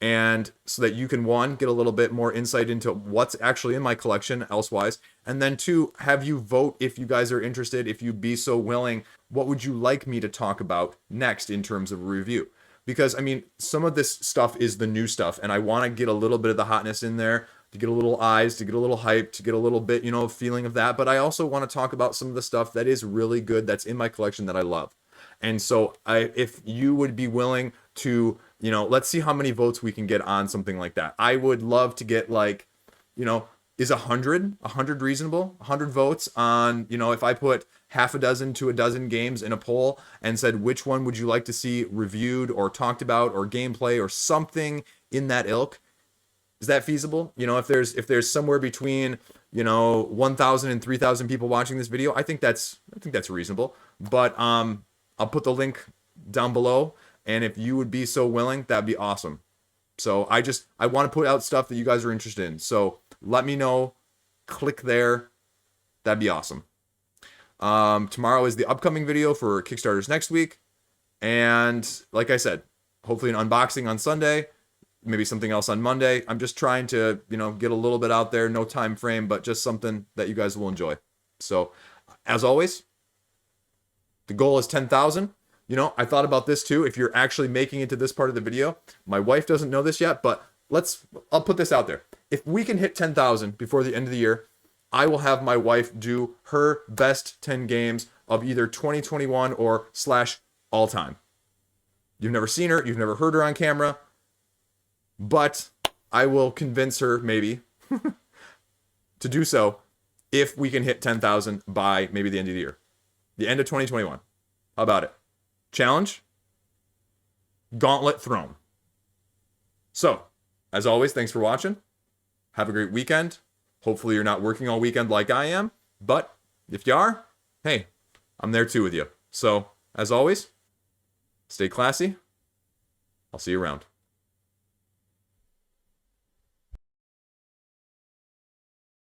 And so that you can, 1, get a little bit more insight into what's actually in my collection elsewise. And then 2, have you vote if you guys are interested, if you'd be so willing. What would you like me to talk about next in terms of a review? Because, I mean, some of this stuff is the new stuff, and I want to get a little bit of the hotness in there, to get a little eyes, to get a little hype, to get a little bit, feeling of that. But I also want to talk about some of the stuff that is really good, that's in my collection that I love. And so if you would be willing to, let's see how many votes we can get on something like that. I would love to get is 100 reasonable? 100 votes on, if I put half a dozen to a dozen games in a poll and said, which one would you like to see reviewed or talked about or gameplay or something in that ilk? Is that feasible? If there's somewhere between, 1,000 and 3,000 people watching this video, I think that's reasonable. But I'll put the link down below. And if you would be so willing, that'd be awesome. So I want to put out stuff that you guys are interested in. So let me know. Click there. That'd be awesome. Tomorrow is the upcoming video for Kickstarters next week. And like I said, hopefully an unboxing on Sunday, maybe something else on Monday. I'm just trying to, get a little bit out there, no time frame, but just something that you guys will enjoy. So as always, the goal is 10,000. I thought about this too. If you're actually making it to this part of the video, my wife doesn't know this yet, but I'll put this out there. If we can hit 10,000 before the end of the year, I will have my wife do her best 10 games of either 2021 or / all time. You've never seen her. You've never heard her on camera. But I will convince her, maybe, to do so if we can hit 10,000 by maybe the end of the year. The end of 2021. How about it? Challenge? Gauntlet thrown. So, as always, thanks for watching. Have a great weekend. Hopefully you're not working all weekend like I am, but If you are, hey, I'm there too with you. So, as always, stay classy. I'll see you around.